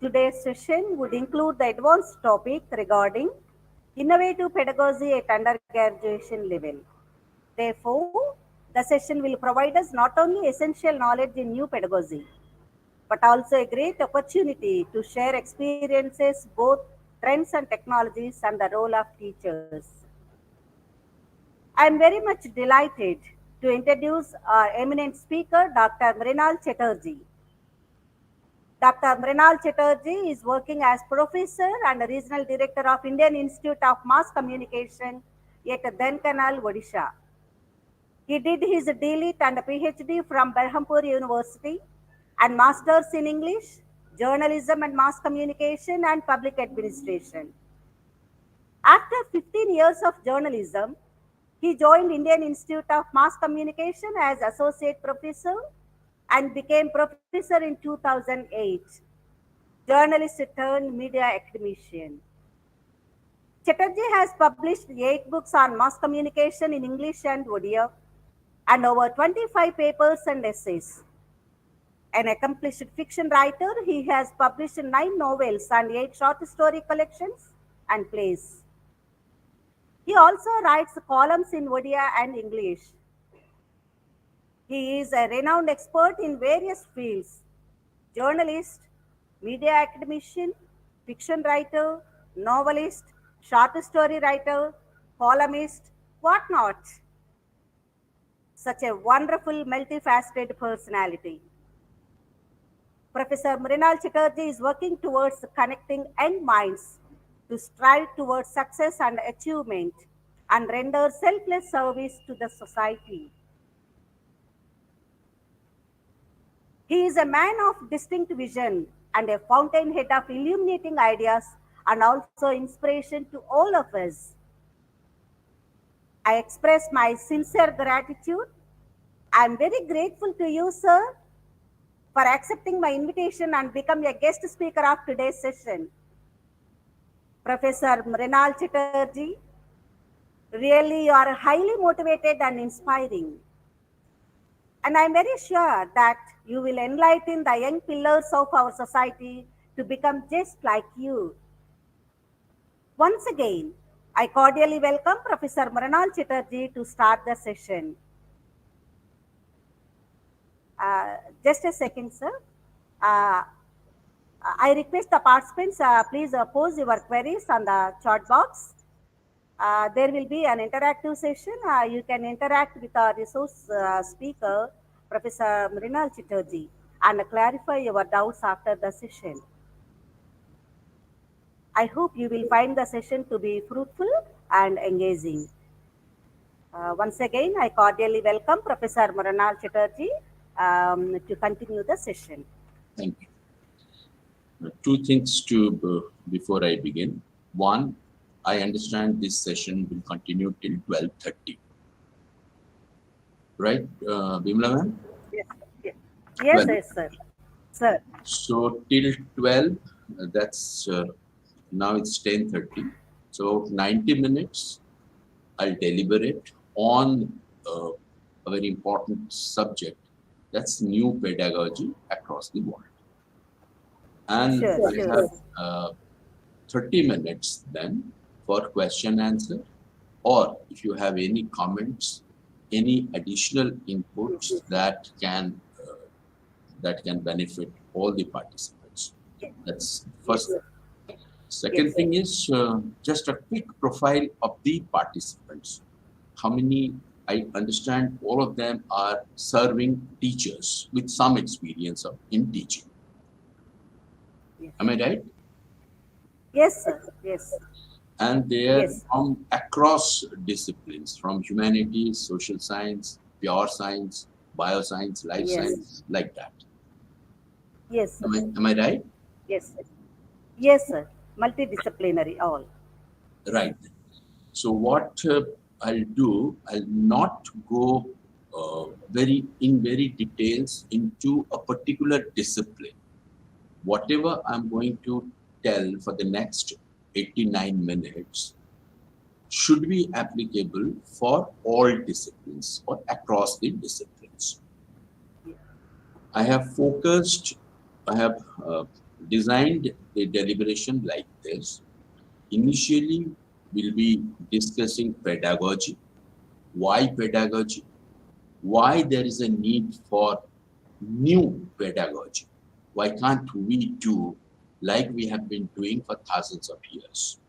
today's session would include the advanced topic regarding innovative pedagogy at undergraduation level. Therefore, the session will provide us not only essential knowledge in new pedagogy, but also a great opportunity to share experiences, both trends and technologies, and the role of teachers. I am very much delighted to introduce our eminent speaker, Dr. Mrinal Chatterjee. Dr. Mrinal Chatterjee is working as professor and regional director of Indian Institute of Mass Communication at Denkanal, Odisha. He did his DLit and PhD from Berhampur University and Masters in English, Journalism and Mass Communication and Public Administration. After 15 years of journalism, he joined Indian Institute of Mass Communication as Associate Professor and became Professor in 2008. Journalist turned media academician. Chatterjee has published 8 books on mass communication in English and Odia and over 25 papers and essays. An accomplished fiction writer, he has published 9 novels and 8 short story collections and plays. He also writes columns in Odia and English. He is a renowned expert in various fields: journalist, media academician, fiction writer, novelist, short story writer, columnist, whatnot. Such a wonderful, multifaceted personality. Professor Mrinal Chatterjee is working towards connecting young minds to strive towards success and achievement and render selfless service to the society. He is a man of distinct vision and a fountainhead of illuminating ideas and also inspiration to all of us. I express my sincere gratitude. I am very grateful to you, sir, for accepting my invitation and become a guest speaker of today's session. Professor Mrinal Chatterjee, really you are highly motivated and inspiring. And I am very sure that you will enlighten the young pillars of our society to become just like you. Once again, I cordially welcome Professor Mrinal Chatterjee to start the session. Just a second, sir. I request the participants, please pose your queries on the chat box. There will be an interactive session. You can interact with our resource speaker, Professor Mrinal Chatterjee, and clarify your doubts after the session. I hope you will find the session to be fruitful and engaging. Once again, I cordially welcome Professor Mrinal Chatterjee to continue the session. Thank you. 2 things before I begin. One, I understand this session will continue till 12:30. Right, Bimla ma'am? Yes, sir. So till 12, that's now it's 10:30. So 90 minutes, I'll deliberate on a very important subject. That's new pedagogy across the world. And I have 30 minutes then for question answer, or if you have any comments, any additional inputs that can benefit all the participants. That's first. Second thing is just a quick profile of the participants. How many? I understand all of them are serving teachers with some experience in teaching. Am I right? Yes, sir. Yes. And they are from across disciplines, from humanities, social science, pure science, bioscience, life science, like that. Yes, sir. Am I right? Yes, sir. Yes, sir. Multidisciplinary, all. Right. So what I'll do, I'll not go very details into a particular discipline. Whatever I'm going to tell for the next 89 minutes should be applicable for all disciplines or across the disciplines. I have designed the deliberation like this. Initially, we'll be discussing pedagogy. Why pedagogy? Why there is a need for new pedagogy? Why can't we do like we have been doing for thousands of years?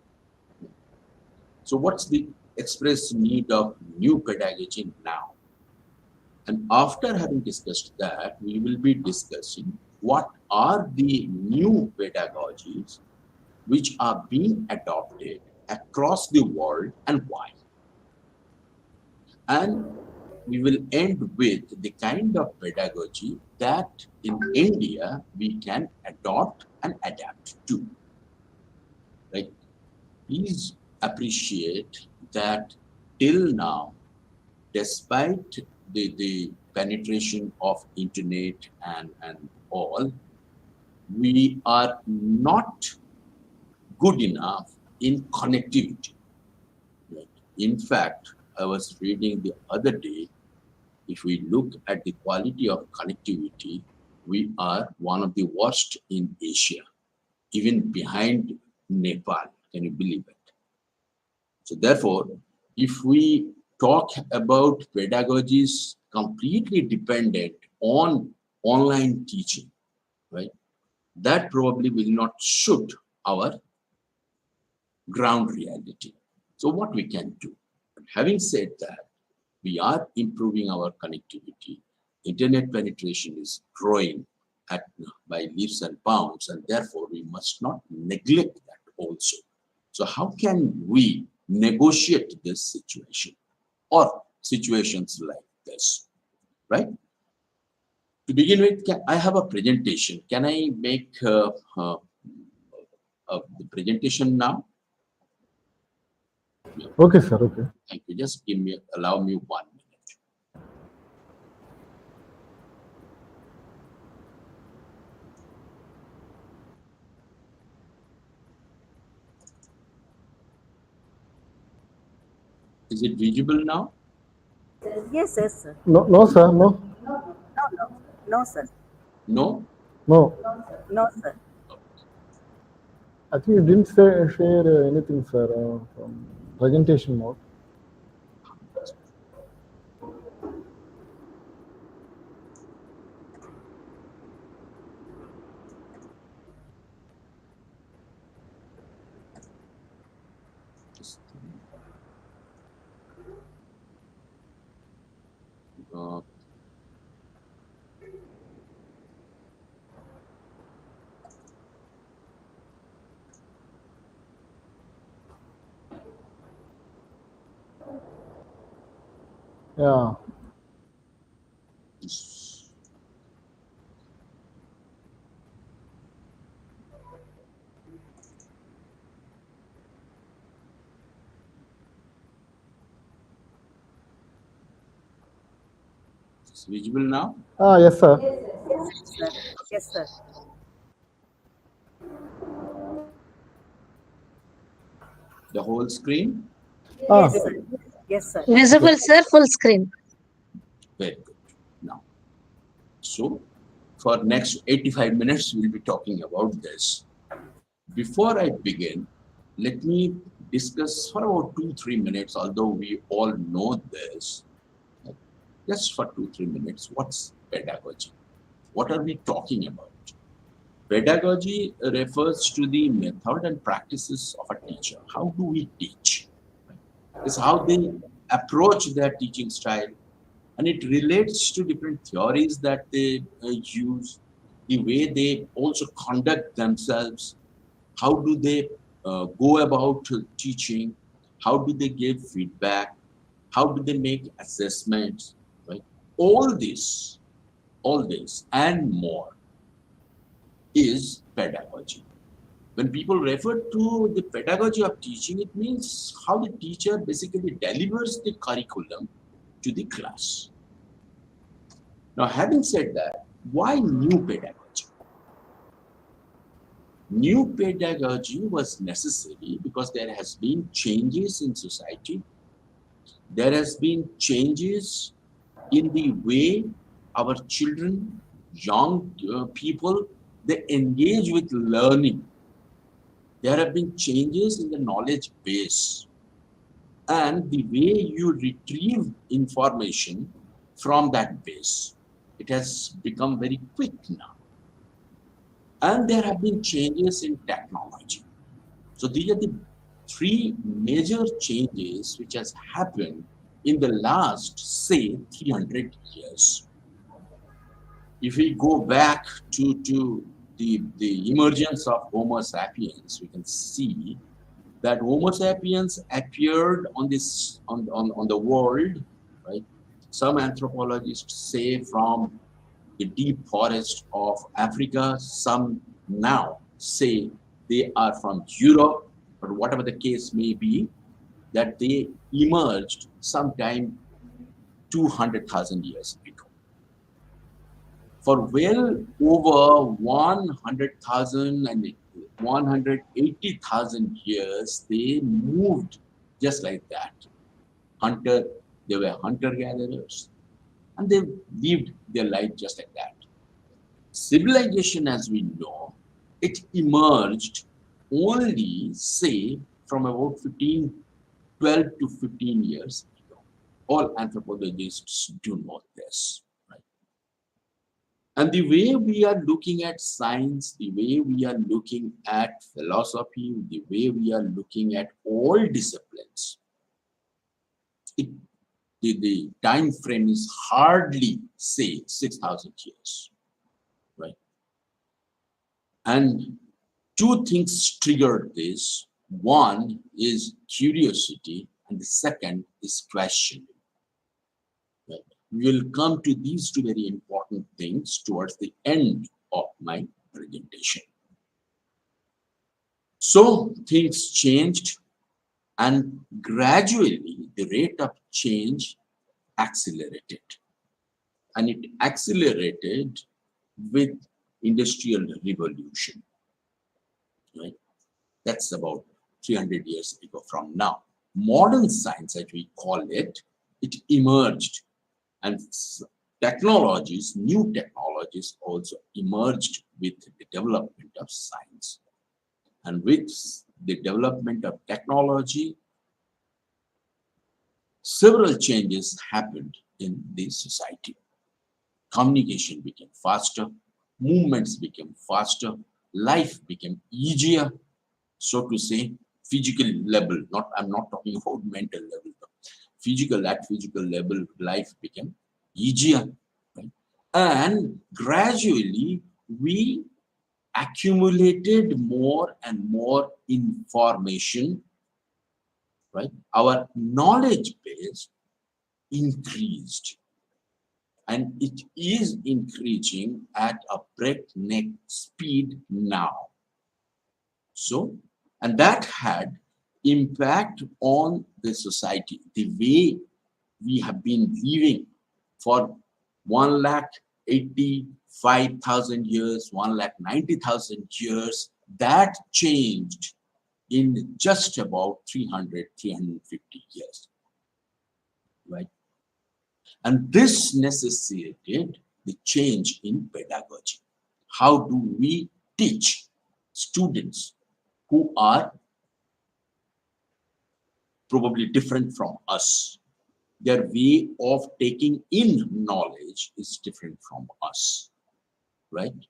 So what's the express need of new pedagogy now? And after having discussed that, we will be discussing what are the new pedagogies which are being adopted across the world and why. And we will end with the kind of pedagogy that in India we can adopt and adapt to. Right? Please appreciate that till now, despite the penetration of internet and all, we are not good enough in connectivity. Right? In fact, I was reading the other day, if we look at the quality of connectivity, we are one of the worst in Asia, even behind Nepal. Can you believe it? So therefore, if we talk about pedagogies completely dependent on online teaching, right, that probably will not suit our ground reality. So what we can do? Having said that, we are improving our connectivity. Internet penetration is growing at by leaps and bounds, and therefore we must not neglect that also. So how can we negotiate this situation or situations like this, right? To begin with, I have a presentation. Can I make the presentation now? Yeah. Okay, sir. Okay. Thank you. Just allow me 1 minute. Is it visible now? Yes, yes, sir. No, no, sir. No, No, no, no, sir. No? no. No, sir. I think you didn't say share anything, sir, from presentation mode. Just, uh, Yeah. it's it's visible now? Ah, yes, sir. Yes, sir. Yes, sir. The whole screen? Ah, Yes, sir. Yes, sir. Visible, sir, full screen. Very good. Now, so for next 85 minutes, we'll be talking about this. Before I begin, let me discuss for about 2-3 minutes, although we all know this, just for 2-3 minutes, what's pedagogy? What are we talking about? Pedagogy refers to the method and practices of a teacher. How do we teach? It's how they approach their teaching style, and it relates to different theories that they use, the way they also conduct themselves, how do they go about teaching, how do they give feedback, how do they make assessments, right? All this, all this and more is pedagogy. When people refer to the pedagogy of teaching, it means how the teacher basically delivers the curriculum to the class. Now, having said that, why new pedagogy? New pedagogy was necessary because there has been changes in society. There has been changes in the way our children, young people, they engage with learning. There have been changes in the knowledge base and the way you retrieve information from that base. It has become very quick now. And there have been changes in technology. So these are the three major changes which has happened in the last, say, 300 years. If we go back to the emergence of Homo sapiens, we can see that Homo sapiens appeared on this on the world, right? Some anthropologists say from the deep forest of Africa. Some now say they are from Europe, but whatever the case may be, that they emerged sometime 200,000 years ago. For well over 100,000 and 180,000 years, they moved just like that. They were hunter-gatherers, and they lived their life just like that. Civilization, as we know, it emerged only, say, from about 12 to 15 years ago. All anthropologists do know this, right? And the way we are looking at science, the way we are looking at philosophy, the way we are looking at all disciplines, the time frame is hardly, say, 6,000 years, right? And two things triggered this. One is curiosity, and the second is questioning. Right? We will come to these two very important things towards the end of my presentation. So things changed, and gradually the rate of change accelerated. And it accelerated with industrial revolution. Right? That's about 300 years ago from now. Modern science, as we call it, it emerged, and technologies, new technologies also emerged with the development of science. And with the development of technology, several changes happened in the society. Communication became faster, movements became faster, life became easier, so to say, physical level. I'm not talking about mental level. At physical level, life became easier. Right? And gradually, we accumulated more and more information. Right? Our knowledge base increased. And it is increasing at a breakneck speed now. So, and that had impact on the society, the way we have been living for 185,000 years, 190,000 years. That changed in just about 350 years, right? And this necessitated the change in pedagogy. How do we teach students who are probably different from us? Their way of taking in knowledge is different from us, right?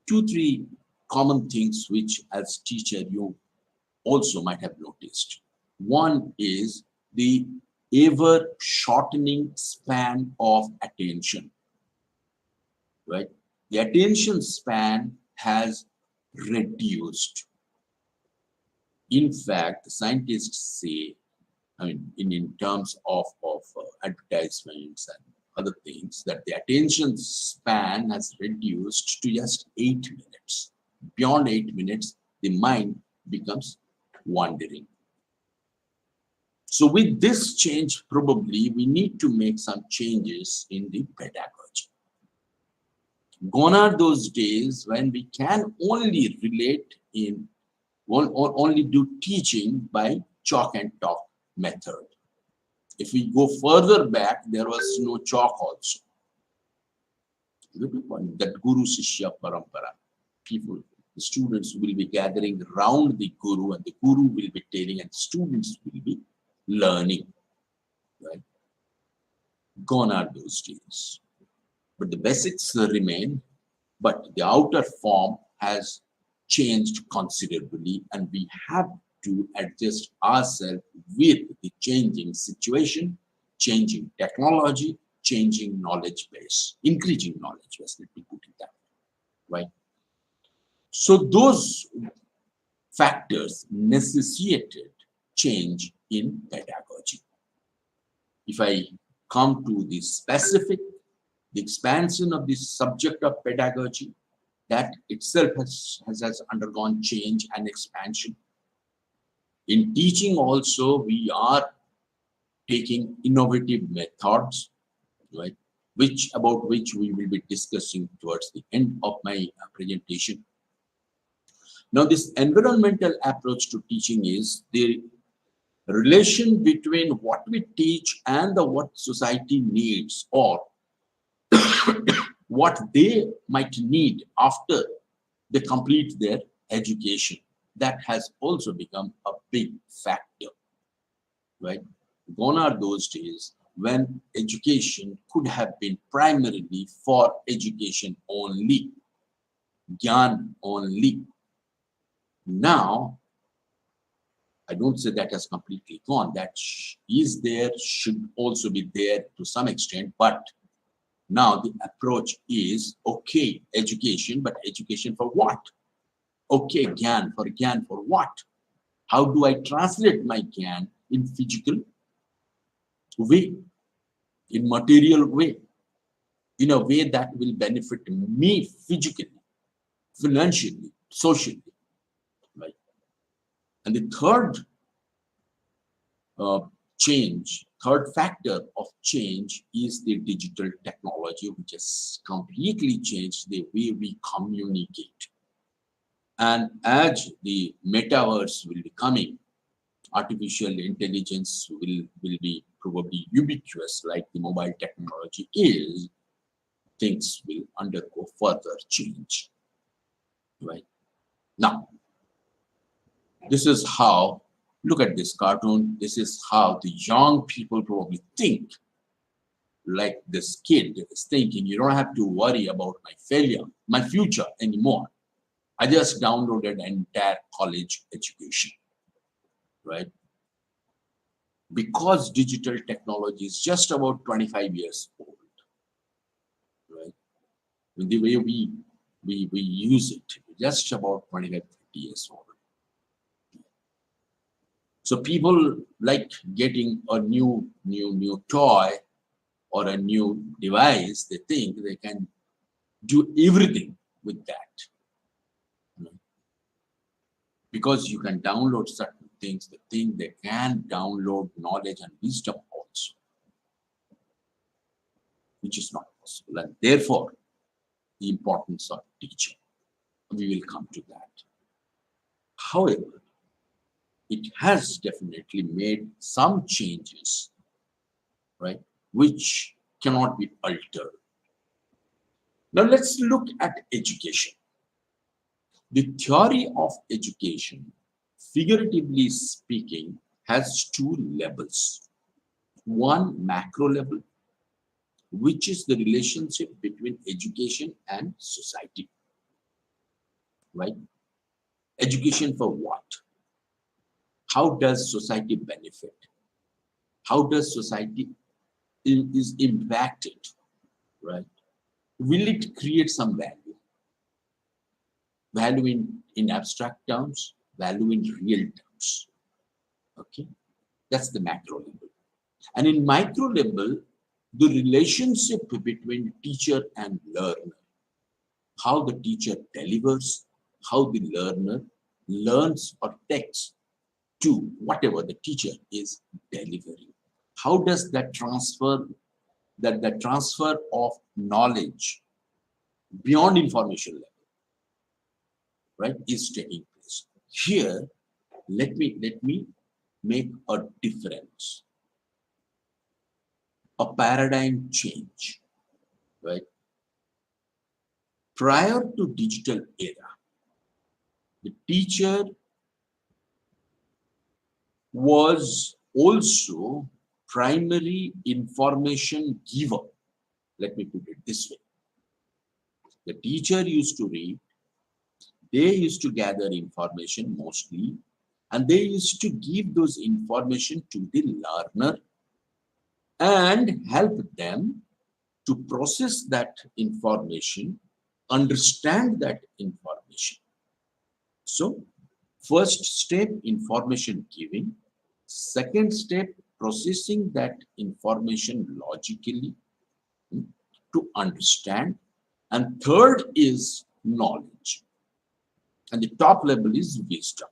2, 3 common things which as teacher you also might have noticed. One is the ever shortening span of attention, right? The attention span has reduced. In fact, scientists say, I mean, in terms of advertisements and other things, that the attention span has reduced to just 8 minutes. Beyond 8 minutes, the mind becomes wandering. So with this change, probably we need to make some changes in the pedagogy. Gone are those days when we can only relate in or only do teaching by chalk and talk method. If we go further back, there was no chalk also. Good point. That Guru Shishya Parampara. People, the students will be gathering around the Guru, and the Guru will be telling, and students will be learning. Right? Gone are those days. But the basics remain, but the outer form has changed considerably, and we have to adjust ourselves with the changing situation, changing technology, changing knowledge base, increasing knowledge base, let me put it that way, right? So those factors necessitated change in pedagogy. If I come to the specific, the expansion of the subject of pedagogy, that itself has undergone change and expansion. In teaching also, we are taking innovative methods, right, about which we will be discussing towards the end of my presentation. Now, this environmental approach to teaching is the relation between what we teach and what society needs, or what they might need after they complete their education. That has also become a big factor, right? Gone are those days when education could have been primarily for education only, gyan only. Now, I don't say that has completely gone. That is there, should also be there to some extent, but now the approach is, okay, education, but education for what? Okay, gyan for what? How do I translate my gyan in physical way, in material way, in a way that will benefit me physically, financially, socially, right? And the third factor of change is the digital technology, which has completely changed the way we communicate. And as the metaverse will be coming, artificial intelligence will be probably ubiquitous like the mobile technology is, things will undergo further change, right? Now, this is how, look at this cartoon, this is how the young people probably think. Like this kid is thinking, you don't have to worry about my failure, my future anymore. I just downloaded an entire college education, right? Because digital technology is just about 25 years old, right? The way we use it, just about 25, 30 years old. So people like getting a new toy or a new device. They think they can do everything with that, you know? Because you can download certain things. They think they can download knowledge and wisdom also, which is not possible. And therefore, the importance of teaching. We will come to that. However, it has definitely made some changes, right, which cannot be altered. Now let's look at education. The theory of education, figuratively speaking, has two levels. One macro level, which is the relationship between education and society, right? Education for what? How does society benefit? How does society is impacted, right? Will it create some value? Value in abstract terms, value in real terms. Okay, that's the macro level. And in micro level, the relationship between teacher and learner, how the teacher delivers, how the learner learns or takes to whatever the teacher is delivering. How does that transfer, that the transfer of knowledge beyond information level, right, is taking place? Here, let me make a difference, a paradigm change, right? prior to digital era, the teacher was also primary information giver. Let me put it this way. The teacher used to read, they used to gather information mostly, and they used to give those information to the learner and help them to process that information, understand that information. So, first step, information giving. Second step, processing that information logically to understand. And third is knowledge. And the top level is wisdom.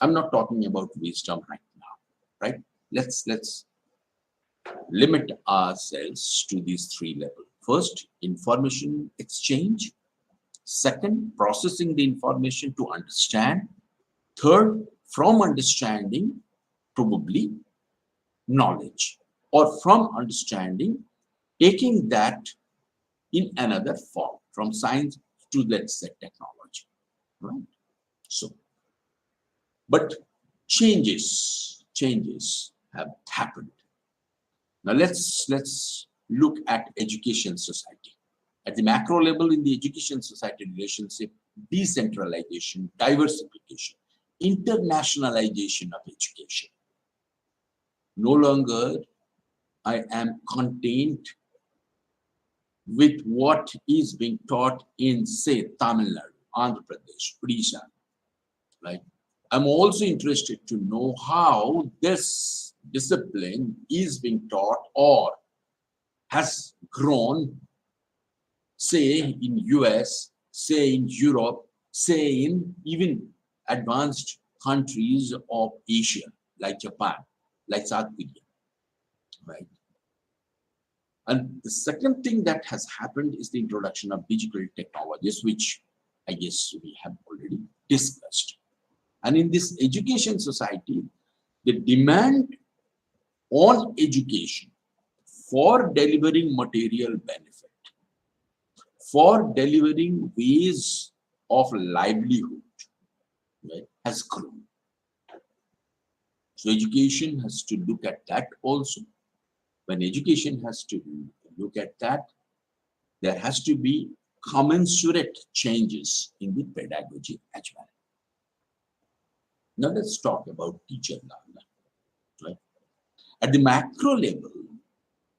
I'm not talking about wisdom right now, right? Let's limit ourselves to these three levels. First, information exchange. Second, processing the information to understand. Third, from understanding, probably knowledge. Or from understanding, taking that in another form, from science to, let's say, technology. Right? So, but changes have happened. Now let's look at education society. At the macro level, in the education society relationship, decentralization, diversification, internationalization of education. No longer I am contained with what is being taught in, say, Tamil Nadu, Andhra Pradesh, Odisha, right? I'm also interested to know how this discipline is being taught or has grown, say, in US, say, in Europe, say, in even advanced countries of Asia, like Japan, like South Korea, right? And the second thing that has happened is the introduction of digital technologies, which I guess we have already discussed. And in this education society, the demand on education for delivering material benefit, for delivering ways of livelihood, right, has grown. So education has to look at that also. When education has to look at that, there has to be commensurate changes in the pedagogy as well. Now let's talk about teacher-learner. Right? At the macro level,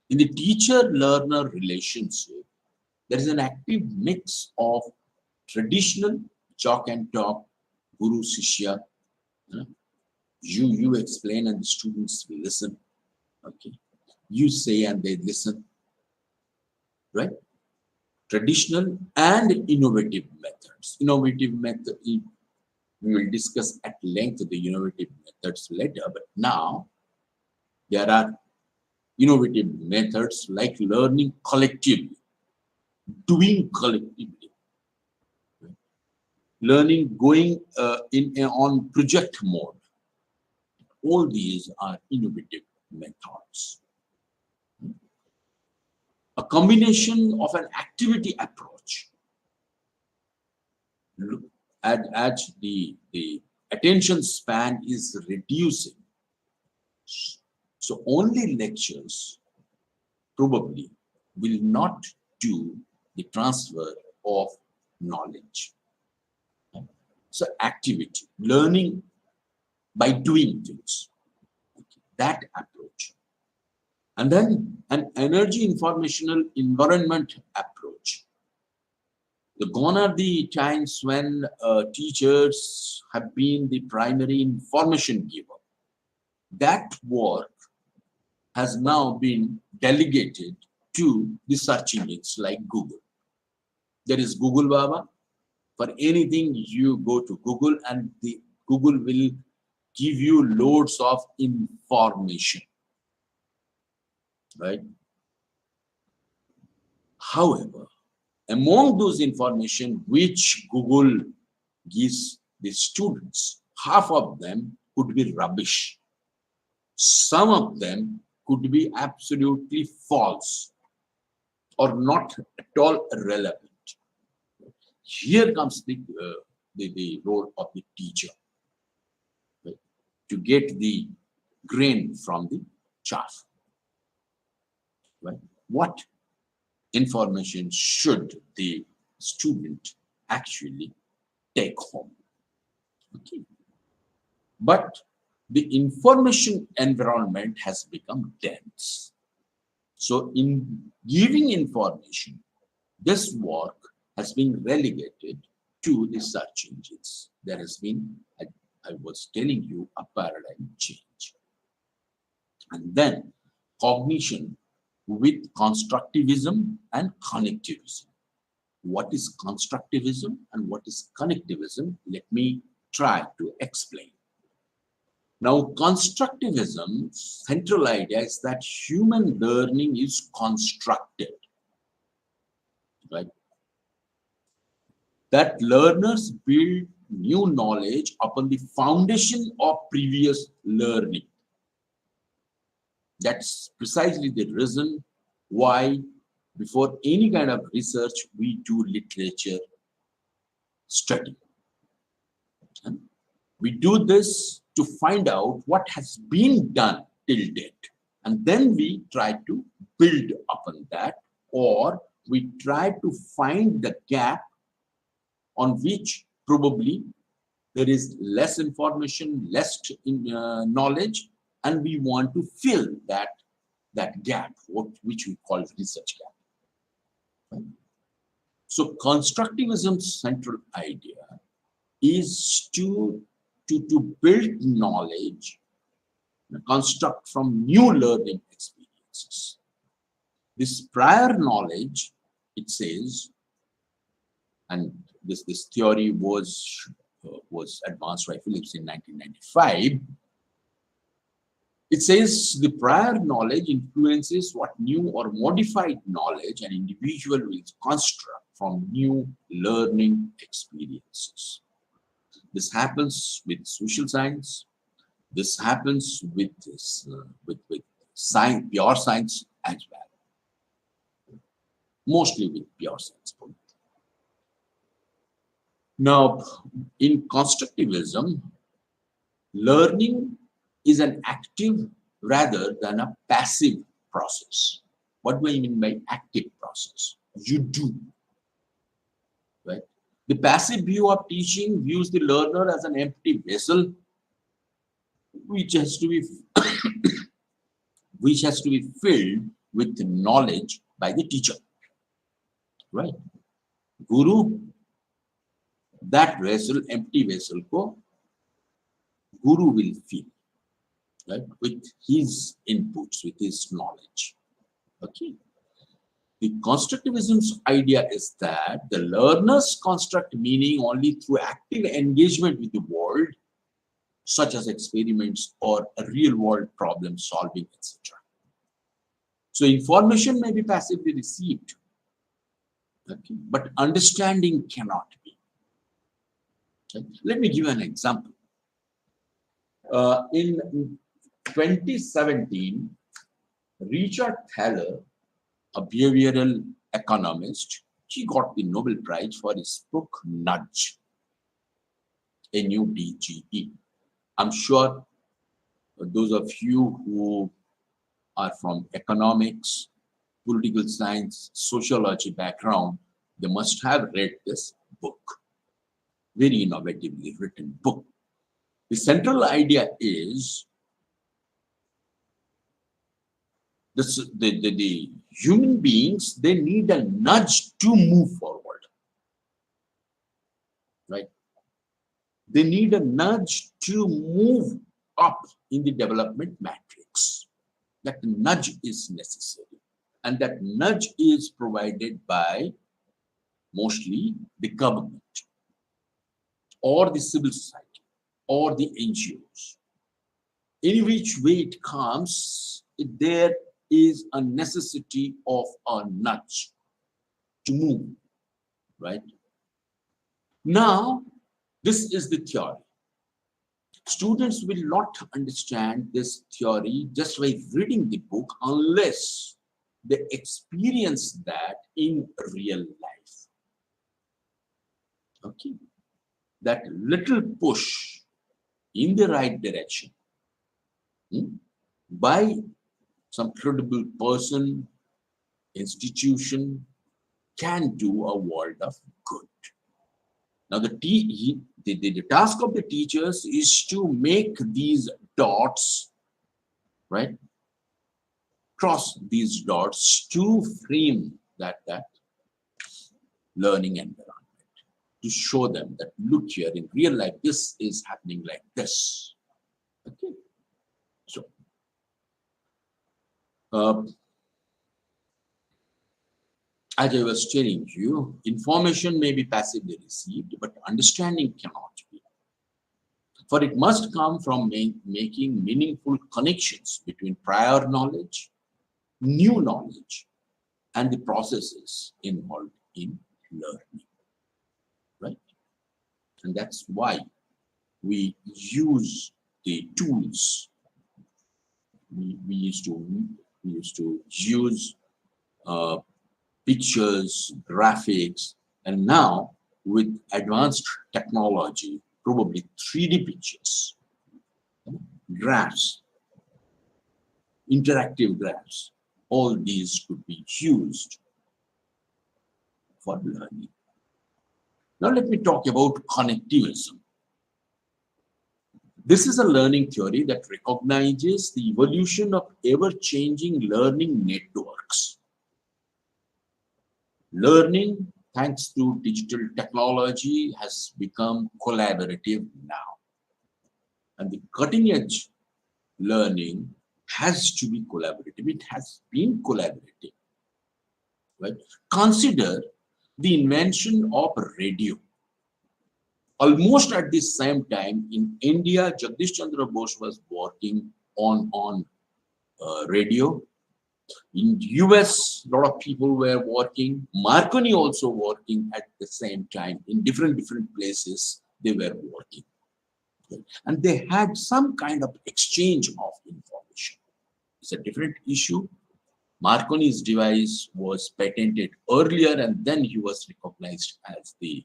in the teacher-learner relationship, there is an active mix of traditional chalk and talk, guru shishya. You explain and the students will listen. Okay, you say and they listen. Right? Traditional and innovative methods. Innovative method, we will discuss at length the innovative methods later, but now there are innovative methods like learning collectively, doing collectively, learning going on project mode. All these are innovative methods. A combination of an activity approach. Look, as the attention span is reducing, so only lectures probably will not do the transfer of knowledge. So activity, learning by doing things, that approach. And then an energy informational environment approach. Gone are the times when teachers have been the primary information giver. That work has now been delegated to the search engines like Google. There is Google Baba. For anything, you go to Google and the Google will give you loads of information, right? However, among those information which Google gives the students, half of them could be rubbish. Some of them could be absolutely false or not at all relevant. here comes the role of the teacher, right, to get the grain from the chaff. Right? What information should the student actually take home? Okay. But the information environment has become dense. So in giving information, this work has been relegated to the search engines. There has been, I was telling you, a paradigm change. And then cognition with constructivism and connectivism. What is constructivism and what is connectivism? Let me try to explain. Now, constructivism's central idea is that human learning is constructed, right? That learners build new knowledge upon the foundation of previous learning. That's precisely the reason why, before any kind of research, we do literature study. And we do this to find out what has been done till date. And then we try to build upon that, or we try to find the gap on which probably there is less information, less knowledge, and we want to fill that gap, which we call research gap. Right? So constructivism's central idea is to build knowledge, construct from new learning experiences. This prior knowledge, it says, and this theory was advanced by Phillips in 1995. It says the prior knowledge influences what new or modified knowledge an individual will construct from new learning experiences. This happens with social science. This happens with science, pure science as well. Mostly with pure science. Now, in constructivism, learning is an active rather than a passive process. What do I mean by active process? You do, right? The passive view of teaching views the learner as an empty vessel, which has to be filled with knowledge by the teacher, right? Guru, that vessel, empty vessel, ko Guru will fill, right, with his inputs, with his knowledge. Okay. The constructivism's idea is that the learners construct meaning only through active engagement with the world, such as experiments or real-world problem solving, etc. So information may be passively received, okay, but understanding cannot be. Okay. Let me give you an example. In 2017, Richard Thaler, a behavioral economist, he got the Nobel Prize for his book Nudge, N-U-D-G-E. I'm sure those of you who are from economics, political science, sociology background, they must have read this book. Very innovatively written book. The central idea is the human beings, they need a nudge to move forward, right? They need a nudge to move up in the development matrix. That nudge is necessary, and that nudge is provided by mostly the government or the civil society or the NGOs. In which way it comes, there is a necessity of a nudge to move, right? Now, this is the theory. Students will not understand this theory just by reading the book unless they experience that in real life. Okay, that little push in the right direction by some credible person, institution, can do a world of good. Now, the task of the teachers is to make these dots, right? Cross these dots to frame that learning environment, to show them that, look here, in real life, this is happening like this. Okay. So, as I was telling you, information may be passively received, but understanding cannot be. For it must come from making meaningful connections between prior knowledge, new knowledge, and the processes involved in learning, right? And that's why we use the tools. We used to use pictures, graphics, and now with advanced technology, probably 3D pictures, graphs, interactive graphs, all these could be used for learning. Now let me talk about connectivism. This is a learning theory that recognizes the evolution of ever-changing learning networks. Learning, thanks to digital technology, has become collaborative now. And the cutting edge learning has to be collaborative. It has been collaborative, right? Consider the invention of radio. Almost at the same time in India, Jagdish Chandra Bose was working on radio. In US, a lot of people were working. Marconi also working at the same time in different places. They were working, and they had some kind of exchange of information. It's a different issue. Marconi's device was patented earlier, and then he was recognized as the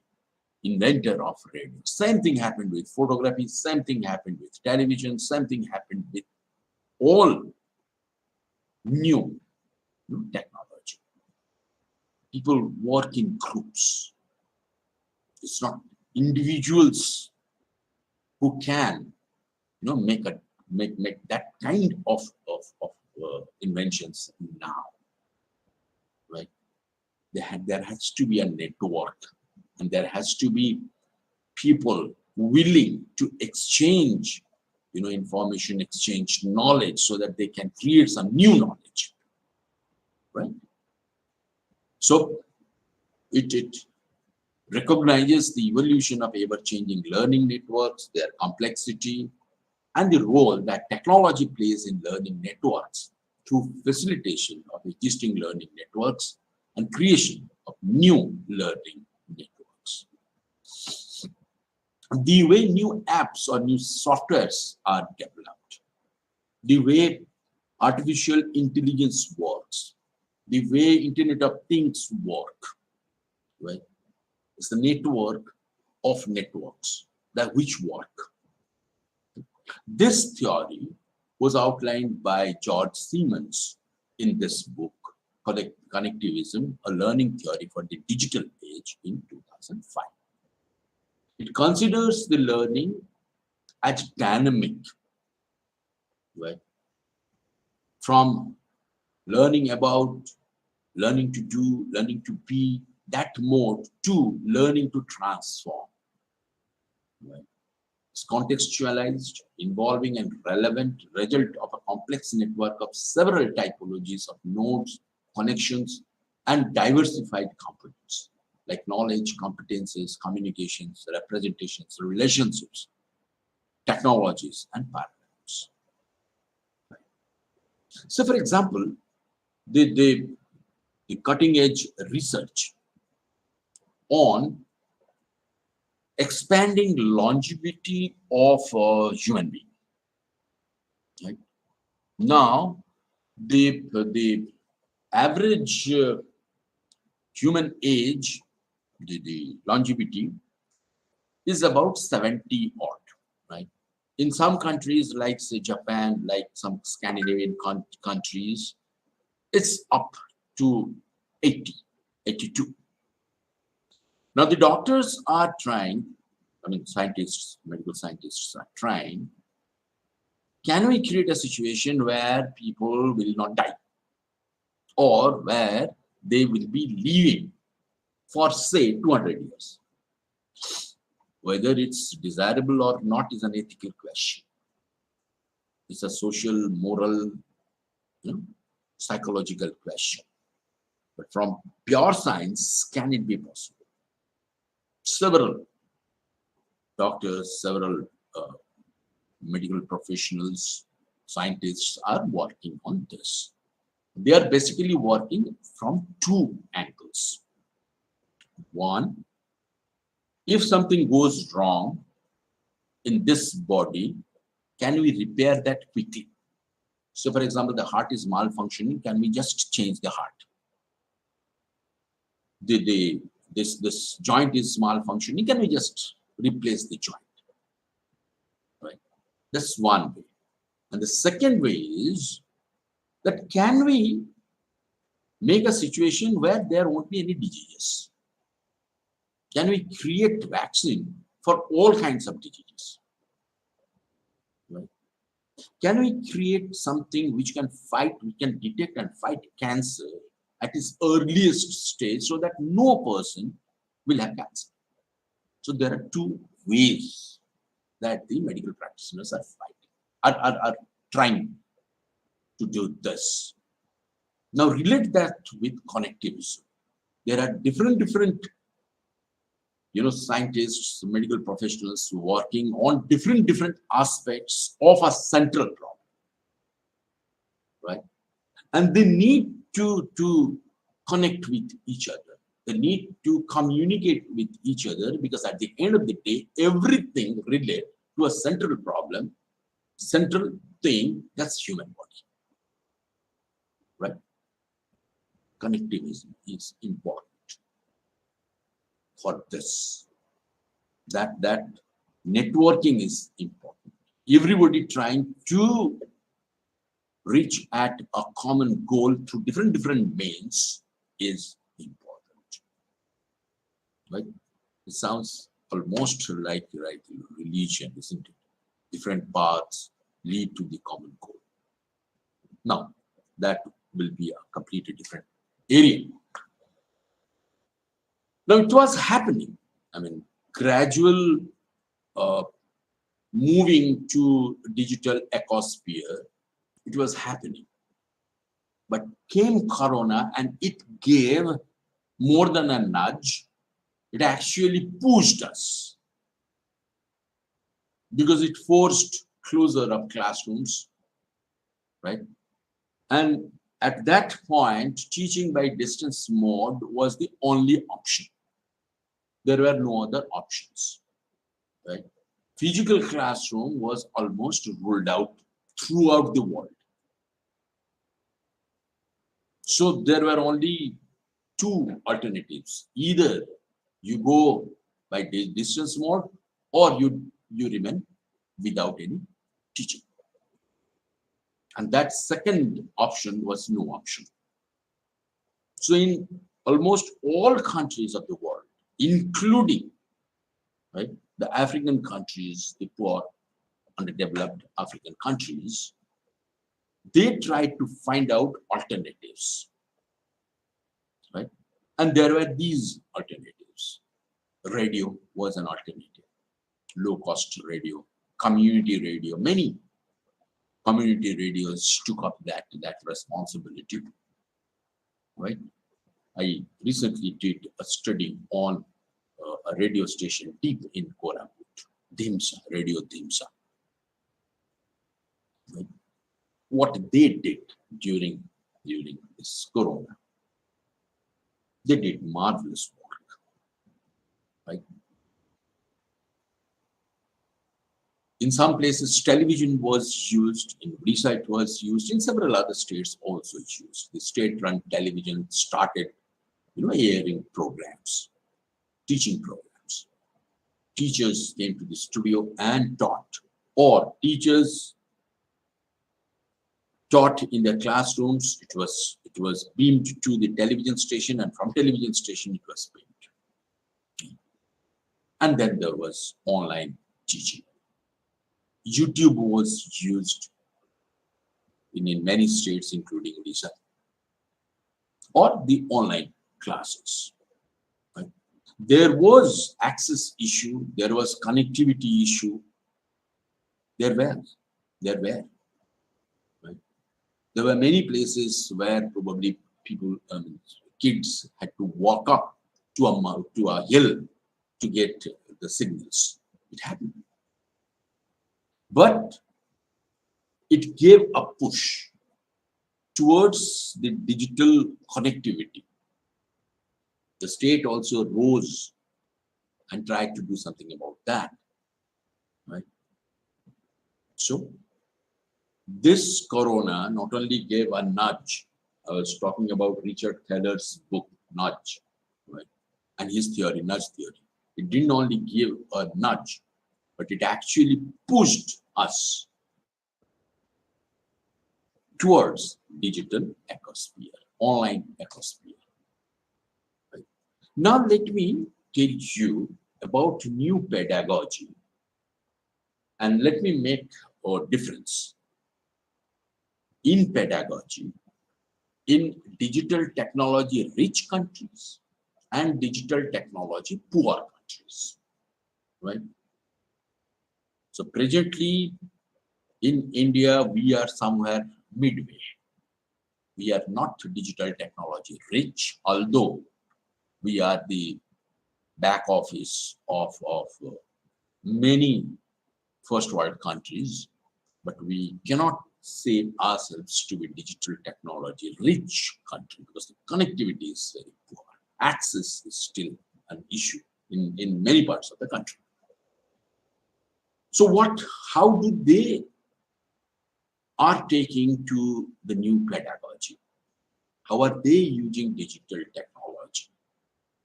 inventor of radio. Same thing happened with photography, same thing happened with television, same thing happened with all new technology. People work in groups. It's not individuals who can, make that kind of inventions now, right? There has to be a network, and there has to be people willing to exchange, information, exchange knowledge, so that they can create some new knowledge, right? So it recognizes the evolution of ever-changing learning networks, their complexity, and the role that technology plays in learning networks through facilitation of existing learning networks and creation of new learning networks. The way new apps or new softwares are developed, the way artificial intelligence works, the way Internet of Things work, right? It's the network of networks that which work. This theory was outlined by George Siemens in this book, Connectivism, a learning theory for the digital age, in 2005. It considers the learning as dynamic, right? From learning about, learning to do, learning to be, that mode, to learning to transform, right? It's contextualized, involving and relevant result of a complex network of several typologies of nodes, connections, and diversified components like knowledge, competences, communications, representations, relationships, technologies, and paradigms. So, for example, the cutting edge research on expanding longevity of a human being. Right? Now, the average human age, the longevity is about 70 odd, right? In some countries like say Japan, like some Scandinavian countries, it's up to 80, 82. Now the doctors are trying, I mean scientists, medical scientists are trying, can we create a situation where people will not die or where they will be living for say 200 years? Whether it's desirable or not is an ethical question. It's a social, moral, psychological question. But from pure science, can it be possible? Several doctors, several medical professionals, scientists are working on this. They are basically working from two angles. One, if something goes wrong in this body, can we repair that quickly? So, for example, the heart is malfunctioning. Can we just change the heart? This joint is malfunctioning. Can we just replace the joint? Right. That's one way. And the second way is that can we make a situation where there won't be any diseases? Can we create vaccine for all kinds of diseases? Right? Can we create something which can fight, we can detect and fight cancer at its earliest stage so that no person will have cancer? So there are two ways that the medical practitioners are fighting, are trying to do this. Now relate that with connectivism. There are different scientists, medical professionals working on different aspects of a central problem, right? And they need to connect with each other. They need to communicate with each other because at the end of the day, everything relates to a central problem, central thing, that's human body, right? Connectivism is important for this. That networking is important. Everybody trying to reach at a common goal through different means is important, right? It sounds almost like religion, isn't it? Different paths lead to the common goal. Now, that will be a completely different area. Now, it was happening. I mean, gradual moving to digital ecosphere, it was happening. But came Corona and it gave more than a nudge. It actually pushed us because it forced closure of classrooms, right? And at that point, teaching by distance mode was the only option. There were no other options, right? Physical classroom was almost ruled out throughout the world. So there were only two alternatives. Either you go by distance mode or you remain without any teaching. And that second option was no option. So in almost all countries of the world, including the African countries, the poor, underdeveloped African countries, they tried to find out alternatives, right? And there were these alternatives. Radio was an alternative, low-cost radio, community radio. Many community radios took up that responsibility, right? I recently did a study on a radio station deep in Koraput, Dimsa, Radio Dimsa. Right? What they did during this Corona, they did marvelous work, right? In some places, television was used, in Odisha it was used, in several other states also it's used. The state-run television started, airing programs, teaching programs. teachers came to the studio and taught, or teachers taught in their classrooms. It was beamed to the television station, and from television station it was beamed. And then there was online teaching. YouTube was used in many states, including Odisha, or the online classes. Right? There was access issue, there was connectivity issue. There were. Right? There were many places where probably people, kids had to walk up to a hill to get the signals. It happened. But it gave a push towards the digital connectivity. The state also rose and tried to do something about that. Right? So this corona not only gave a nudge. I was talking about Richard Thaler's book, Nudge, right? And his theory, nudge theory. It didn't only give a nudge, but it actually pushed us towards digital ecosphere, online ecosphere. Right? Now let me tell you about new pedagogy, and let me make a difference in pedagogy in digital technology rich countries and digital technology poor countries, right? So presently in India, we are somewhere midway. We are not digital technology rich, although we are the back office of many first world countries, but we cannot say ourselves to be digital technology rich country because the connectivity is very poor. Access is still an issue in many parts of the country. So how do they are taking to the new pedagogy? How are they using digital technology?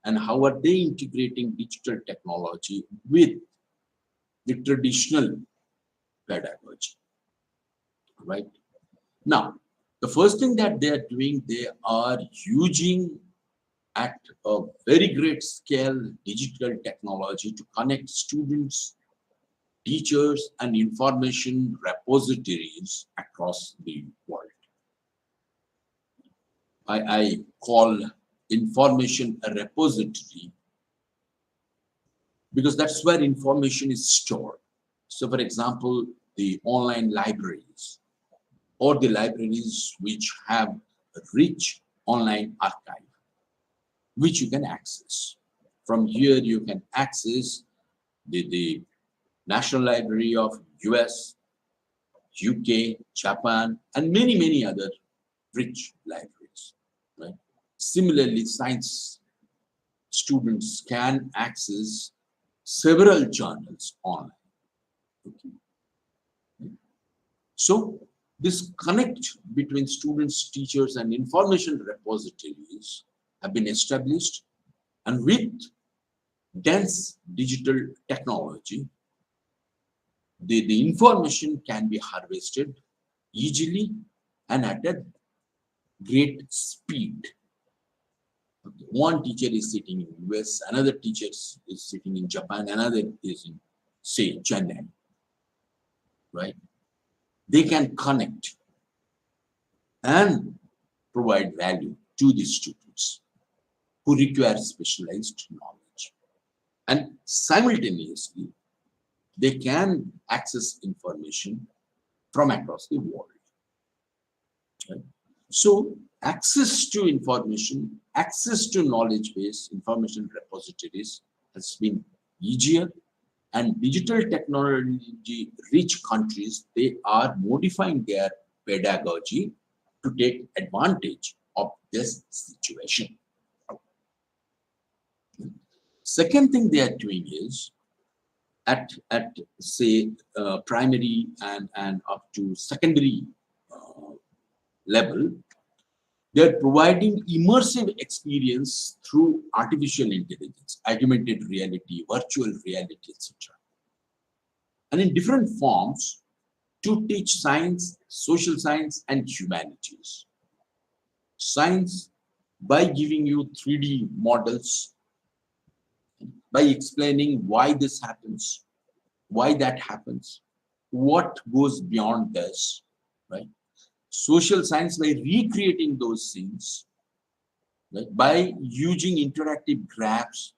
And how are they integrating digital technology with the traditional pedagogy? Right? Now, the first thing that they are doing, they are using at a very great scale digital technology to connect students, teachers, and information repositories across the world. I call information a repository because that's where information is stored. So, for example, the online libraries or the libraries which have a rich online archive, which you can access. From here, you can access the National Library of US, UK, Japan, and many other rich libraries. Right? Similarly, science students can access several journals online. Okay. So this connect between students, teachers, and information repositories have been established, and with dense digital technology, the information can be harvested easily and at a great speed. Okay. One teacher is sitting in US, another teacher is sitting in Japan, another is in, say, Chennai, right? They can connect and provide value to the students who require specialized knowledge. And simultaneously, they can access information from across the world. Right? So access to information, access to knowledge base, information repositories has been easier, and digital technology rich countries, they are modifying their pedagogy to take advantage of this situation. Second thing they are doing is at say primary and up to secondary level, They're providing immersive experience through artificial intelligence, augmented reality, virtual reality, etc. And in different forms to teach science, social science, and humanities. Science by giving you 3D models, by explaining why this happens, why that happens, what goes beyond this, right? Social science by recreating those scenes, right? By using interactive graphs,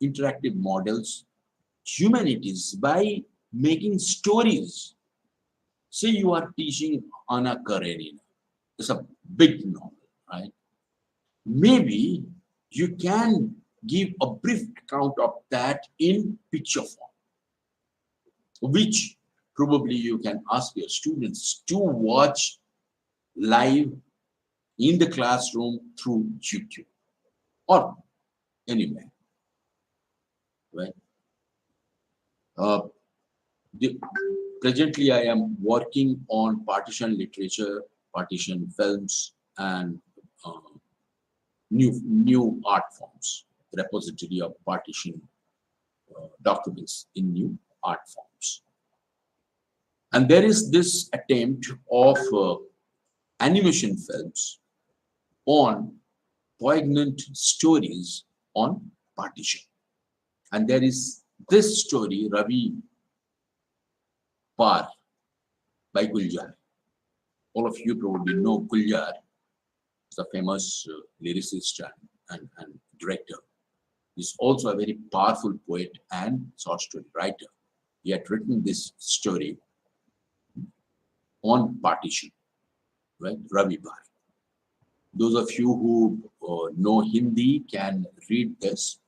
interactive models. Humanities by making stories. Say you are teaching Anna Karenina. It's a big novel, right? Maybe you can give a brief account of that in picture form, which probably you can ask your students to watch live in the classroom through YouTube or anywhere, right? Uh, Presently, I am working on partition literature, partition films, and uh, new art forms, repository of partition documents in new art forms. And there is this attempt of animation films on poignant stories on partition. And there is this story, Ravi Par by Guljar. All of you probably know Guljar, the famous lyricist and director. He's also a very powerful poet and short story writer. He had written this story on partition, right? Ravi Bhai. Those of you who know Hindi can read this.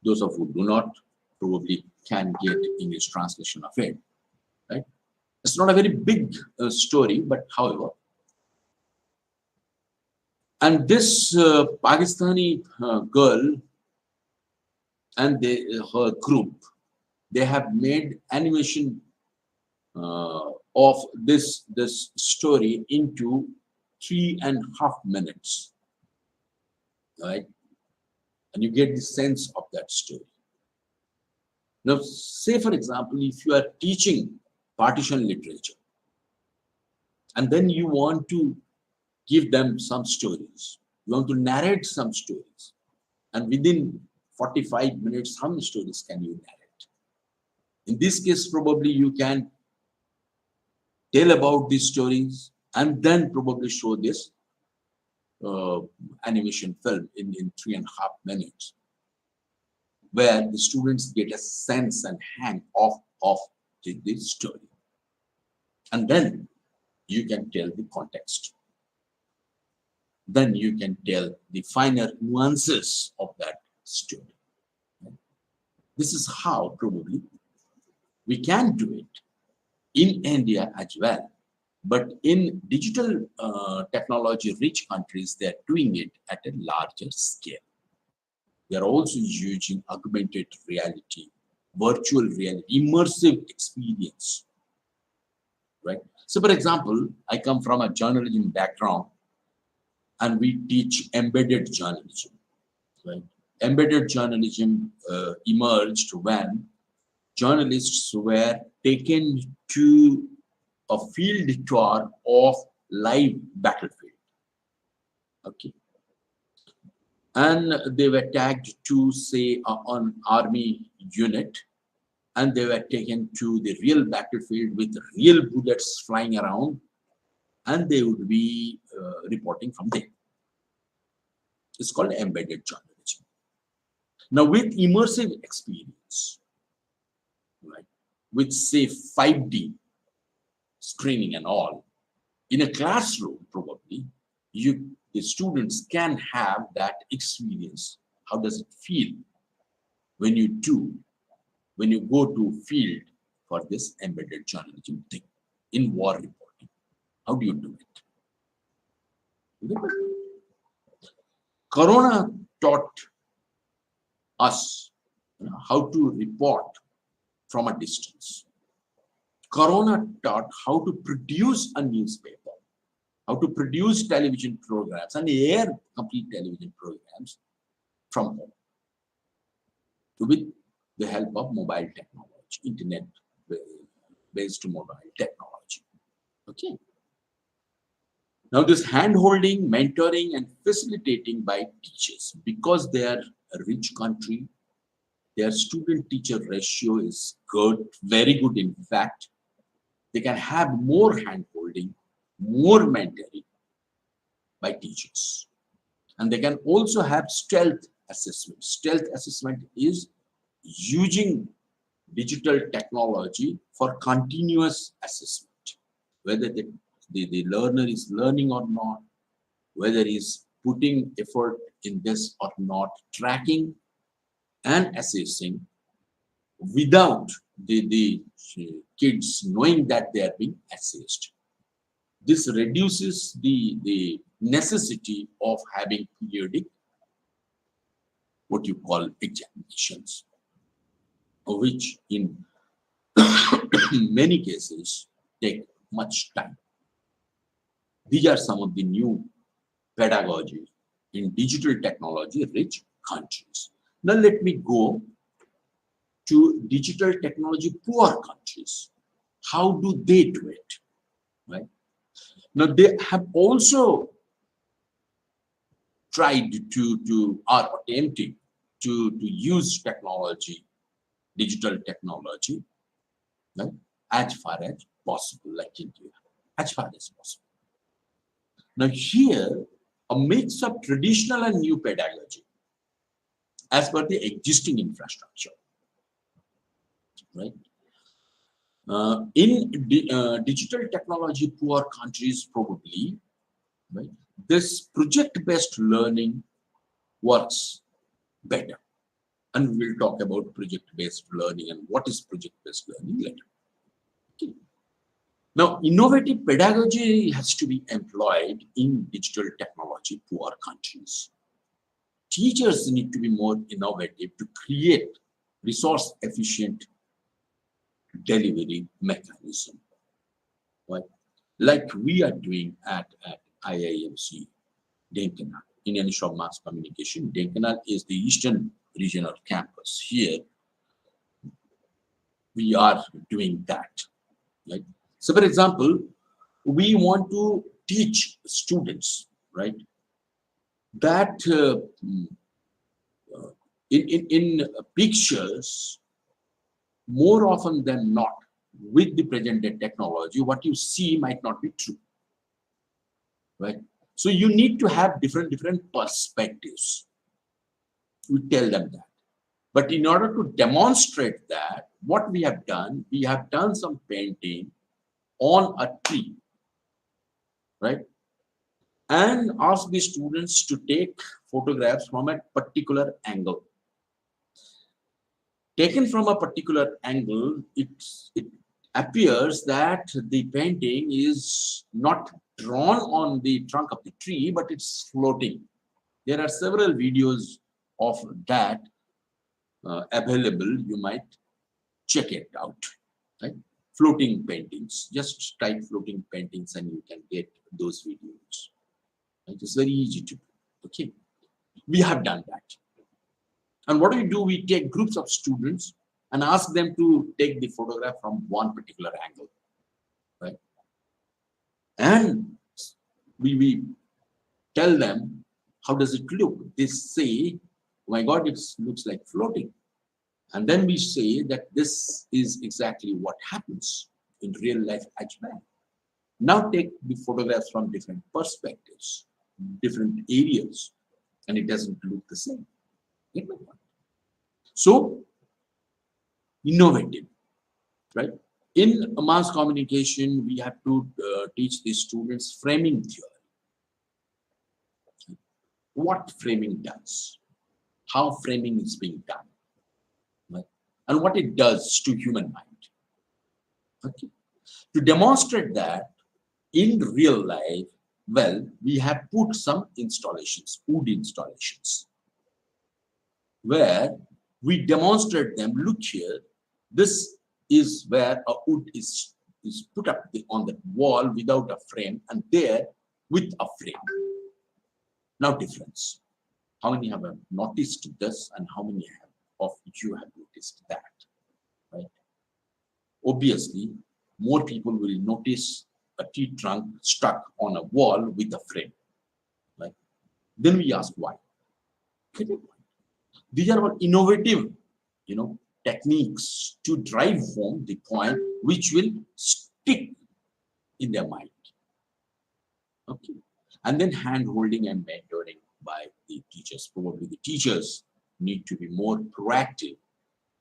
Those of you who do not probably can get English translation of it, right? It's not a very big story, but however, and this Pakistani girl and her group, they have made animation of this story into 3.5 minutes, right? And you get the sense of that story. Now, say for example, if you are teaching partition literature, and then you want to give them some stories, you want to narrate some stories, and within 45 minutes, how many stories can you narrate? In this case, probably you can tell about these stories and then probably show this animation film in 3.5 minutes, where the students get a sense and hang of the story. And then you can tell the context. Then you can tell the finer nuances of that story. This is how probably we can do it in India as well. But in digital technology-rich countries, they're doing it at a larger scale. They're also using augmented reality, virtual reality, immersive experience, right? So, for example, I come from a journalism background, and we teach embedded journalism, right? Embedded journalism emerged when journalists were taken to a field tour of live battlefield. Okay. And they were tagged to, say, an army unit, and they were taken to the real battlefield with real bullets flying around, and they would be reporting from there. It's called embedded journalism. Now, with immersive experience, right, with, say, 5D screening and all, in a classroom, probably, the students can have that experience. How does it feel when you go to field for this embedded journalism thing in war reporting? How do you do it? Corona taught us how to report from a distance. Corona taught how to produce a newspaper. how to produce television programs and air complete television programs from home with the help of mobile technology, internet-based mobile technology. Okay. Now, this hand-holding, mentoring, and facilitating by teachers, because they are a rich country, their student-teacher ratio is good, very good. In fact, they can have more hand-holding, more mentoring by teachers. And they can also have stealth assessment. Stealth assessment is using digital technology for continuous assessment, whether the learner is learning or not, whether he's putting effort in this or not, tracking and assessing without the kids knowing that they are being assessed. This reduces the necessity of having periodic, what you call, examinations, which in many cases take much time. These are some of the new pedagogy in digital technology rich countries. Now let me go to digital technology poor countries. How do they do it? Right? Now they have also tried to are attempting to use technology, digital technology, right, as far as possible, like India, as far as possible. Now here, a mix of traditional and new pedagogy as per the existing infrastructure, right? In digital technology poor countries, probably, right, this project-based learning works better. And we'll talk about project-based learning and what is project-based learning later. Okay. Now, innovative pedagogy has to be employed in digital technology poor countries. Teachers need to be more innovative to create resource-efficient delivery mechanism, right? Like we are doing at IIMC, Denkanal, Indian Institute of Mass Communication. Denkanal is the Eastern Regional Campus. Here, we are doing that, right? So, for example, we want to teach students, right, that in pictures, more often than not, with the present day technology, what you see might not be true, right? So you need to have different perspectives. We tell them that. But in order to demonstrate that, what we have done some painting on a tree, right? And ask the students to take photographs from a particular angle. Taken from a particular angle, it appears that the painting is not drawn on the trunk of the tree, but it's floating. There are several videos of that available. You might check it out, right? Floating paintings. Just type floating paintings and you can get those videos. Right? It's very easy to do. Okay, we have done that. And what do? We take groups of students and ask them to take the photograph from one particular angle, right? And we tell them, how does it look? They say, oh my God, it looks like floating. And then we say that this is exactly what happens in real life as well. Now take the photographs from different perspectives, different areas, and it doesn't look the same. So, innovative, right? In mass communication, we have to teach the students framing theory. What framing does, how framing is being done, right? And what it does to human mind. Okay. To demonstrate that in real life, well, we have put some installations, wood installations, where we demonstrate them. Look here, this is where a wood is put up on the wall without a frame, and there with a frame. Now difference. How many have noticed this and how many of you have noticed that? Right? Obviously, more people will notice a tree trunk stuck on a wall with a frame. Right? Then we ask why. These are all innovative, techniques to drive home the point which will stick in their mind. Okay. And then hand holding and mentoring by the teachers. Probably the teachers need to be more proactive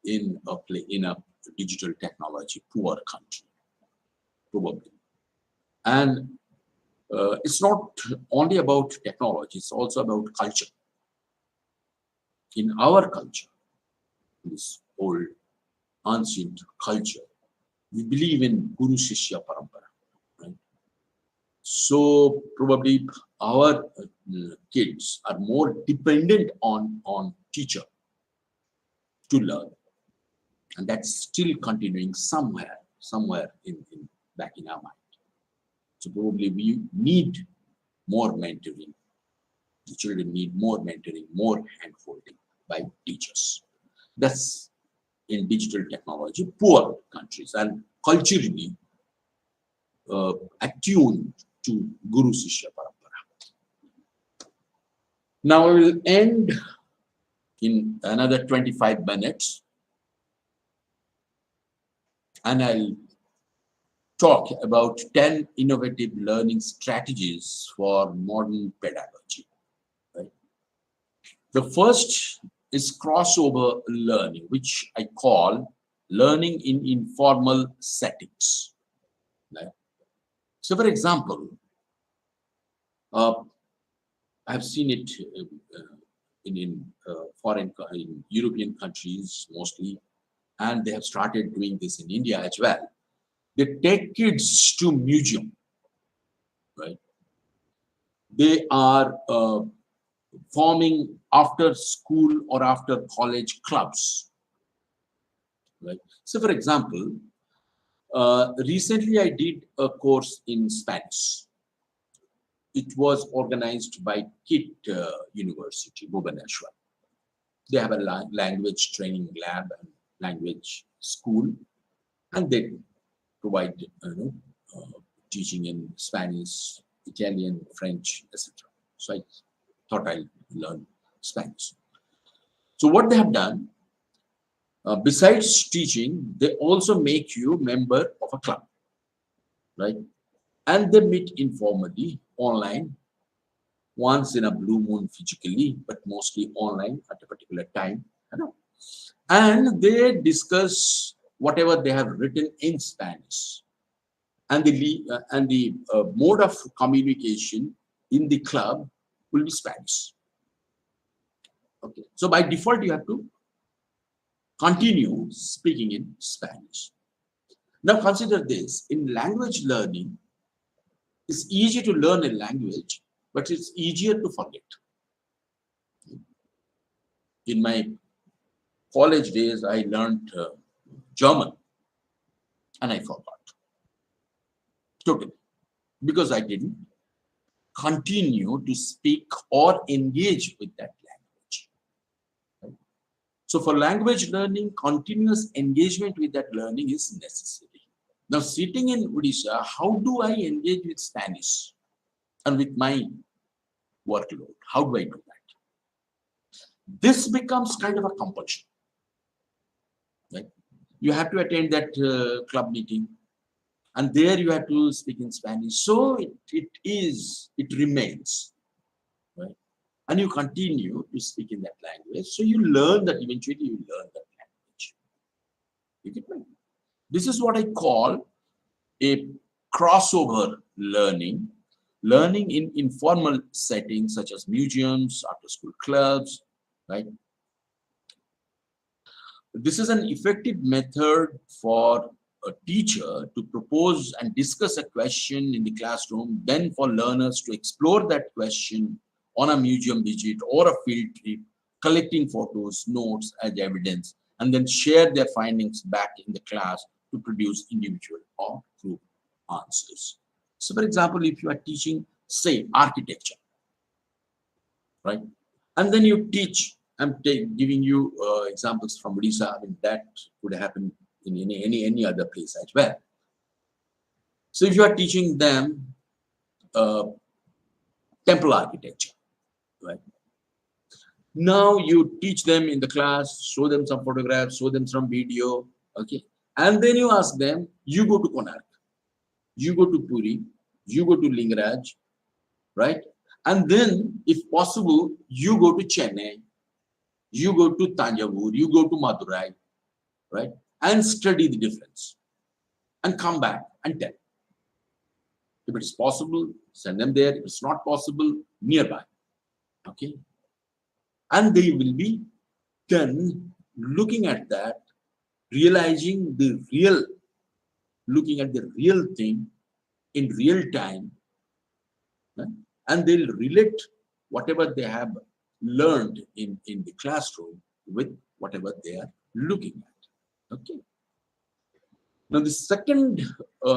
in a digital technology poor country. Probably. And it's not only about technology, it's also about culture. In our culture, this old ancient culture, we believe in Guru Shishya Parampara. Right? So probably our kids are more dependent on teacher to learn. And that's still continuing somewhere back in our mind. So probably we need more mentoring. The children need more mentoring, more hand-holding by teachers. That's in digital technology, poor countries and culturally attuned to Guru Shishya Parampara. Now I will end in another 25 minutes and I'll talk about 10 innovative learning strategies for modern pedagogy. Right? The first is crossover learning, which I call learning in informal settings. Right? So, for example, I've seen it in European countries mostly, and they have started doing this in India as well. They take kids to museum, right? They are forming after school or after college clubs, right? So, for example, recently I did a course in Spanish. It was organized by KIT University, Bhubaneswar. They have a language training lab and language school, and they provide teaching in Spanish, Italian, French, etc. So I thought I'll learn Spanish. So what they have done, besides teaching, they also make you member of a club, right? And they meet informally, online, once in a blue moon physically, but mostly online at a particular time. And they discuss whatever they have written in Spanish. And the mode of communication in the club will be Spanish. Okay. So by default, you have to continue speaking in Spanish. Now consider this, in language learning, it's easy to learn a language, but it's easier to forget. In my college days, I learned German and I forgot totally because I didn't continue to speak or engage with that language. Right? So for language learning, continuous engagement with that learning is necessary. Now sitting in Odisha, how do I engage with Spanish and with my workload? How do I do that? This becomes kind of a compulsion. Right? You have to attend that club meeting, and there you have to speak in Spanish. So it remains, right? And you continue to speak in that language. So you learn that eventually you learn that language. You get me? This is what I call a crossover learning, learning in informal settings such as museums, after-school clubs, right? This is an effective method for a teacher to propose and discuss a question in the classroom, then for learners to explore that question on a museum visit or a field trip, collecting photos, notes as evidence, and then share their findings back in the class to produce individual or group answers. So, for example, if you are teaching say architecture, right? And then you teach. I'm giving you examples from Odisha. I mean, that could happen in any other place as well. So if you are teaching them uh, temple architecture, right? Now you teach them in the class, show them some photographs, show them some video, okay? And then you ask them, you go to Konark, you go to Puri, you go to Lingaraj, right? And then, if possible, you go to Chennai, you go to Tanjavur, you go to Madurai, right? And study the difference and come back and tell. If it is possible, send them there. If it's not possible, nearby, okay? And they will be then looking at that, realizing the real, looking at the real thing in real time, right? And they'll relate whatever they have learned in the classroom with whatever they are looking at. Okay. Now, the second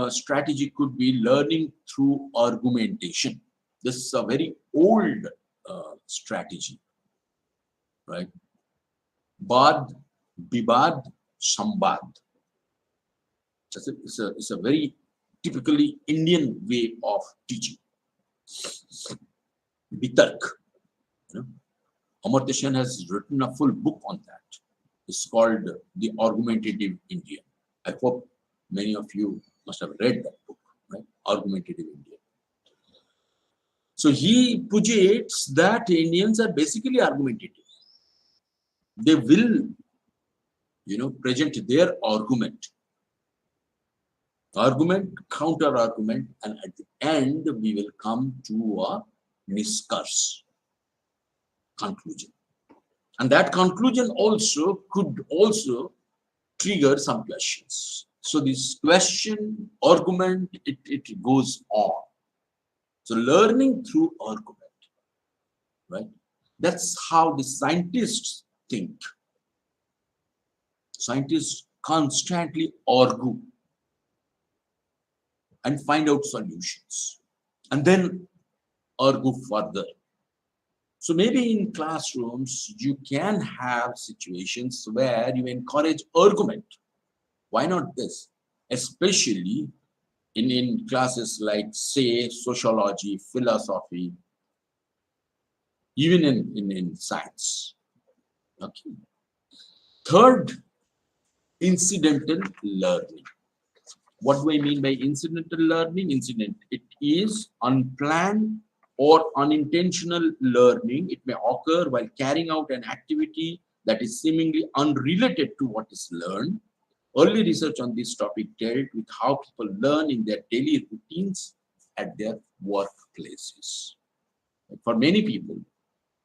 strategy could be learning through argumentation. This is a very old strategy, right? Bad, Bibad, Sambad. It's a very typically Indian way of teaching. Bitark. You know? Amartya Sen has written a full book on that. It's called The Argumentative Indian. I hope many of you must have read that book, right? Argumentative Indian. So he posites that Indians are basically argumentative. They will, present their argument, counter argument, and at the end we will come to a niskars, conclusion. And that conclusion also could also trigger some questions. So this question, argument, it goes on. So learning through argument, right? That's how the scientists think. Scientists constantly argue and find out solutions and then argue further. So maybe in classrooms, you can have situations where you encourage argument. Why not this? Especially in classes like, say, sociology, philosophy, even in science. Okay. Third, incidental learning. What do I mean by incidental learning? It is unplanned or unintentional learning. It may occur while carrying out an activity that is seemingly unrelated to what is learned. Early research on this topic dealt with how people learn in their daily routines at their workplaces. For many people,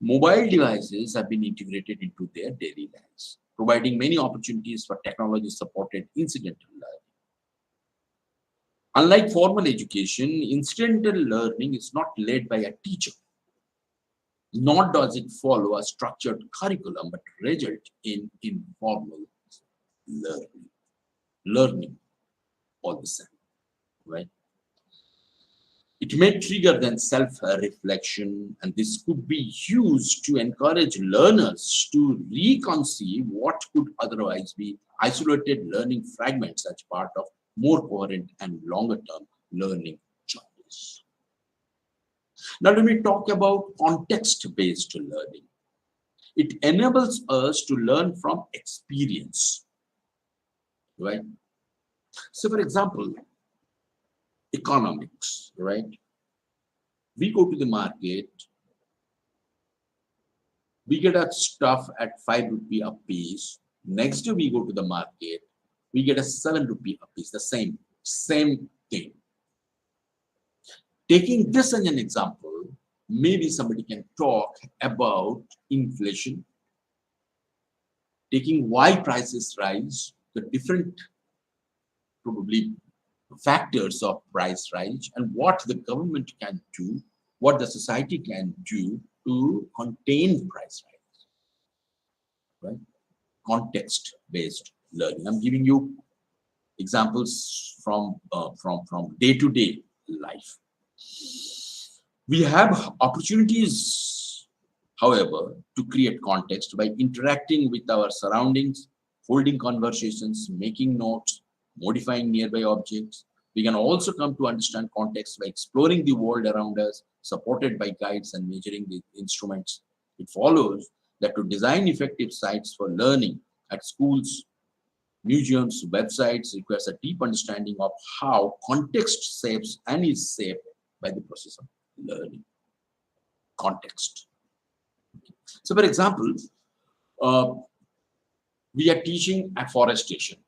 mobile devices have been integrated into their daily lives, providing many opportunities for technology-supported incidental learning. Unlike formal education, incidental learning is not led by a teacher, nor does it follow a structured curriculum, but result in informal learning all the same, right? It may trigger then self-reflection, and this could be used to encourage learners to reconceive what could otherwise be isolated learning fragments as part of more coherent and longer-term learning journeys. Now, let me talk about context-based learning. It enables us to learn from experience, right? So, for example, economics, right? We go to the market, we get our stuff at 5 rupee a piece. Next day we go to the market, we get a 7 rupee a piece, the same thing. Taking this as an example, maybe somebody can talk about inflation, taking why prices rise, the different probably factors of price rise, and what the government can do, what the society can do to contain price rise, right? Context-based learning. I'm giving you examples from day-to-day life. We have opportunities, however, to create context by interacting with our surroundings, holding conversations, making notes, modifying nearby objects. We can also come to understand context by exploring the world around us, supported by guides and measuring the instruments. It follows that to design effective sites for learning at schools, museums, websites requires a deep understanding of how context shapes and is shaped by the process of learning. Context. So, for example, uh, we are teaching afforestation,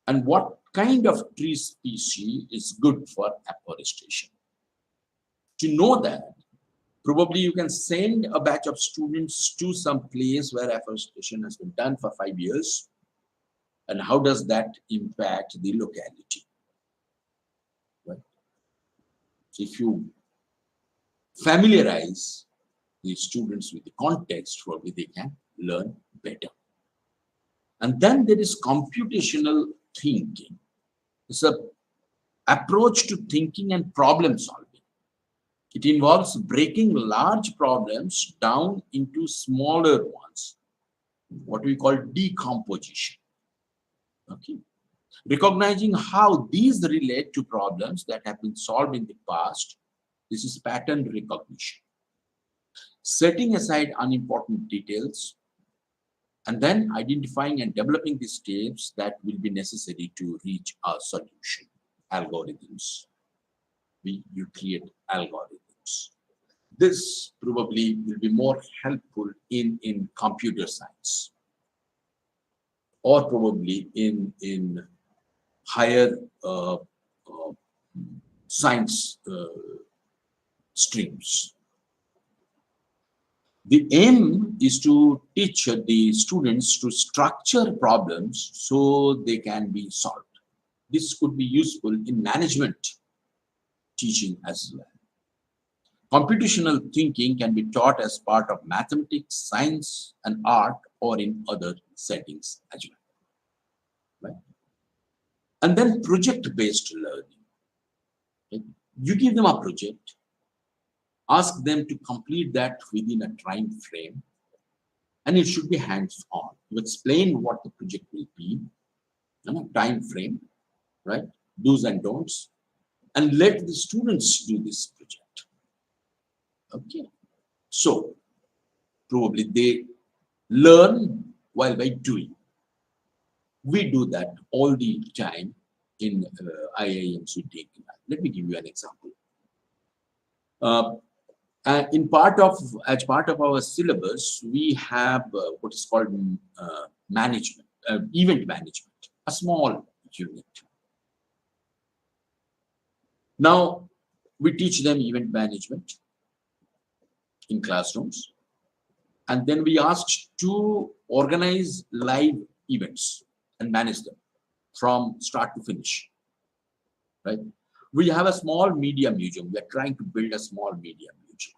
and what kind of tree species is good for afforestation. To know that, probably you can send a batch of students to some place where afforestation has been done for 5 years, and how does that impact the locality? Right? So if you familiarize the students with the context, probably they can learn better. And then there is computational thinking. It's an approach to thinking and problem solving. It involves breaking large problems down into smaller ones, what we call decomposition. Okay. Recognizing how these relate to problems that have been solved in the past, this is pattern recognition. Setting aside unimportant details, and then identifying and developing the steps that will be necessary to reach a solution. Algorithms. You create algorithms. This probably will be more helpful in computer science, or probably in higher science streams. The aim is to teach the students to structure problems so they can be solved. This could be useful in management teaching as well. Computational thinking can be taught as part of mathematics, science, and art, or in other settings as well. Right? And then project-based learning. Right? You give them a project, ask them to complete that within a time frame, and it should be hands-on. You explain what the project will be, time frame, right? Do's and don'ts, and let the students do this project. Okay. So probably they learn while by doing. We do that all the time in IIMs. Let me give you an example. As part of our syllabus, we have what is called management, event management, a small unit. Now we teach them event management in classrooms, and then we asked to organize live events and manage them from start to finish. Right? We have a small media museum. We are trying to build a small media museum.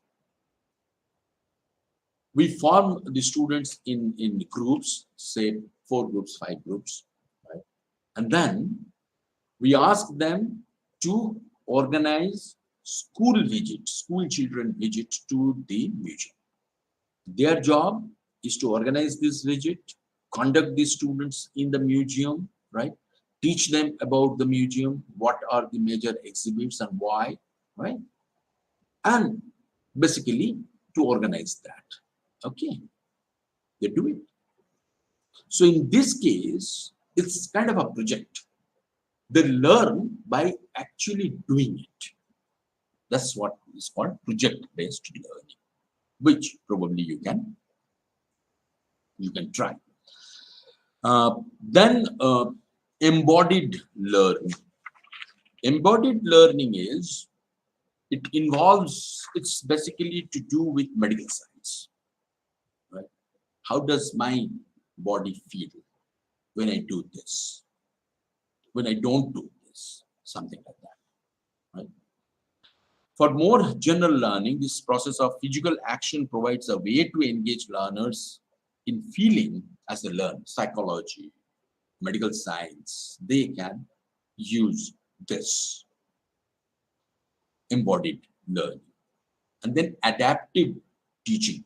We form the students in groups, say 4 groups, 5 groups, right? And then we ask them to organize school children visit to the museum. Their job is to organize this visit, conduct the students in the museum, right? Teach them about the museum, what are the major exhibits and why, right? And basically to organize that. Okay, they do it. So in this case, it's kind of a project. They learn by actually doing it. That's what is called project-based learning, which probably you can try. Then embodied learning. Embodied learning it's basically to do with medical science. Right? How does my body feel when I do this? When I don't do this? Something like that. Right? For more general learning, this process of physical action provides a way to engage learners in feeling as they learn. Psychology, medical science, they can use this embodied learning. And then adaptive teaching.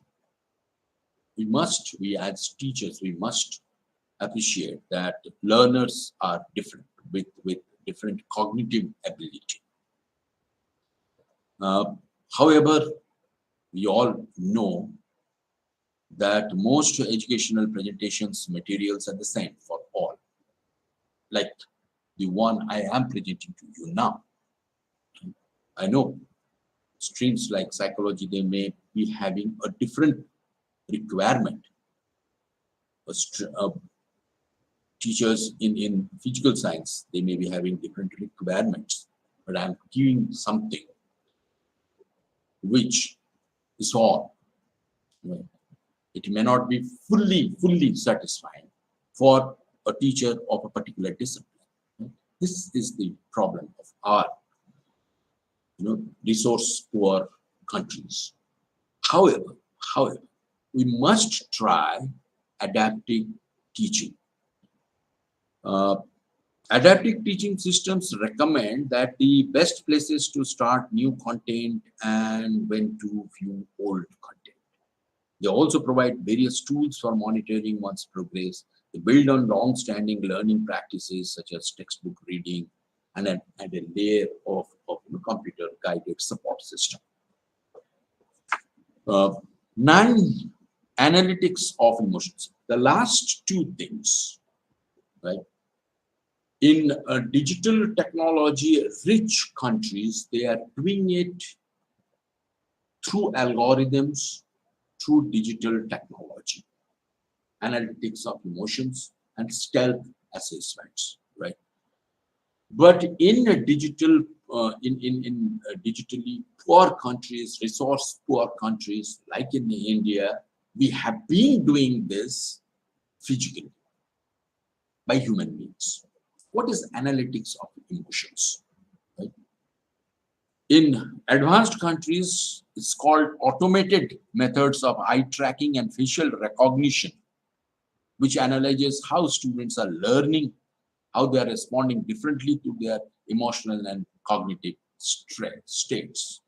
We as teachers, we must appreciate that learners are different with different cognitive ability. However, we all know that most educational presentations materials are the same for all, like the one I am presenting to you now. I know streams like psychology, they may be having a different requirement. Teachers in physical science, they may be having different requirements, but I'm giving something which is all. Right? It may not be fully satisfying for a teacher of a particular discipline. Right? This is the problem of our resource poor countries. However, we must try adaptive teaching. Adaptive teaching systems recommend that the best places to start new content and when to view old content. They also provide various tools for monitoring one's progress. They build on long-standing learning practices such as textbook reading and a layer of computer-guided support system. 9, analytics of emotions. The last two things, right? In digital technology-rich countries, they are doing it through algorithms, through digital technology, analytics of emotions, and stealth assessments, right? But in a digital, digitally poor countries, resource poor countries like in India, we have been doing this physically by human beings. What is analytics of emotions? Right? In advanced countries, it's called automated methods of eye tracking and facial recognition, which analyzes how students are learning, how they are responding differently to their emotional and cognitive states,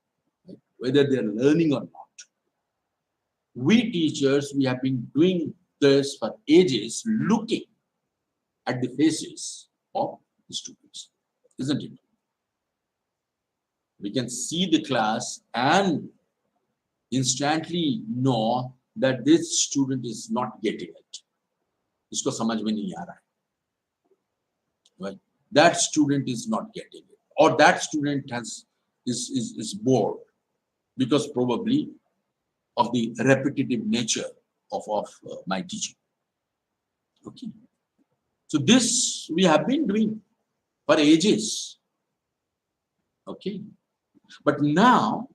right? Whether they are learning or not. We teachers, we have been doing this for ages, looking at the faces of the students, isn't it? We can see the class and instantly know that this student is not getting it. इसको समझ में नहीं आ रहा है. Right? That student is not getting it, or that student is bored because probably of the repetitive nature of my teaching. Okay, so this we have been doing for ages. Okay, but now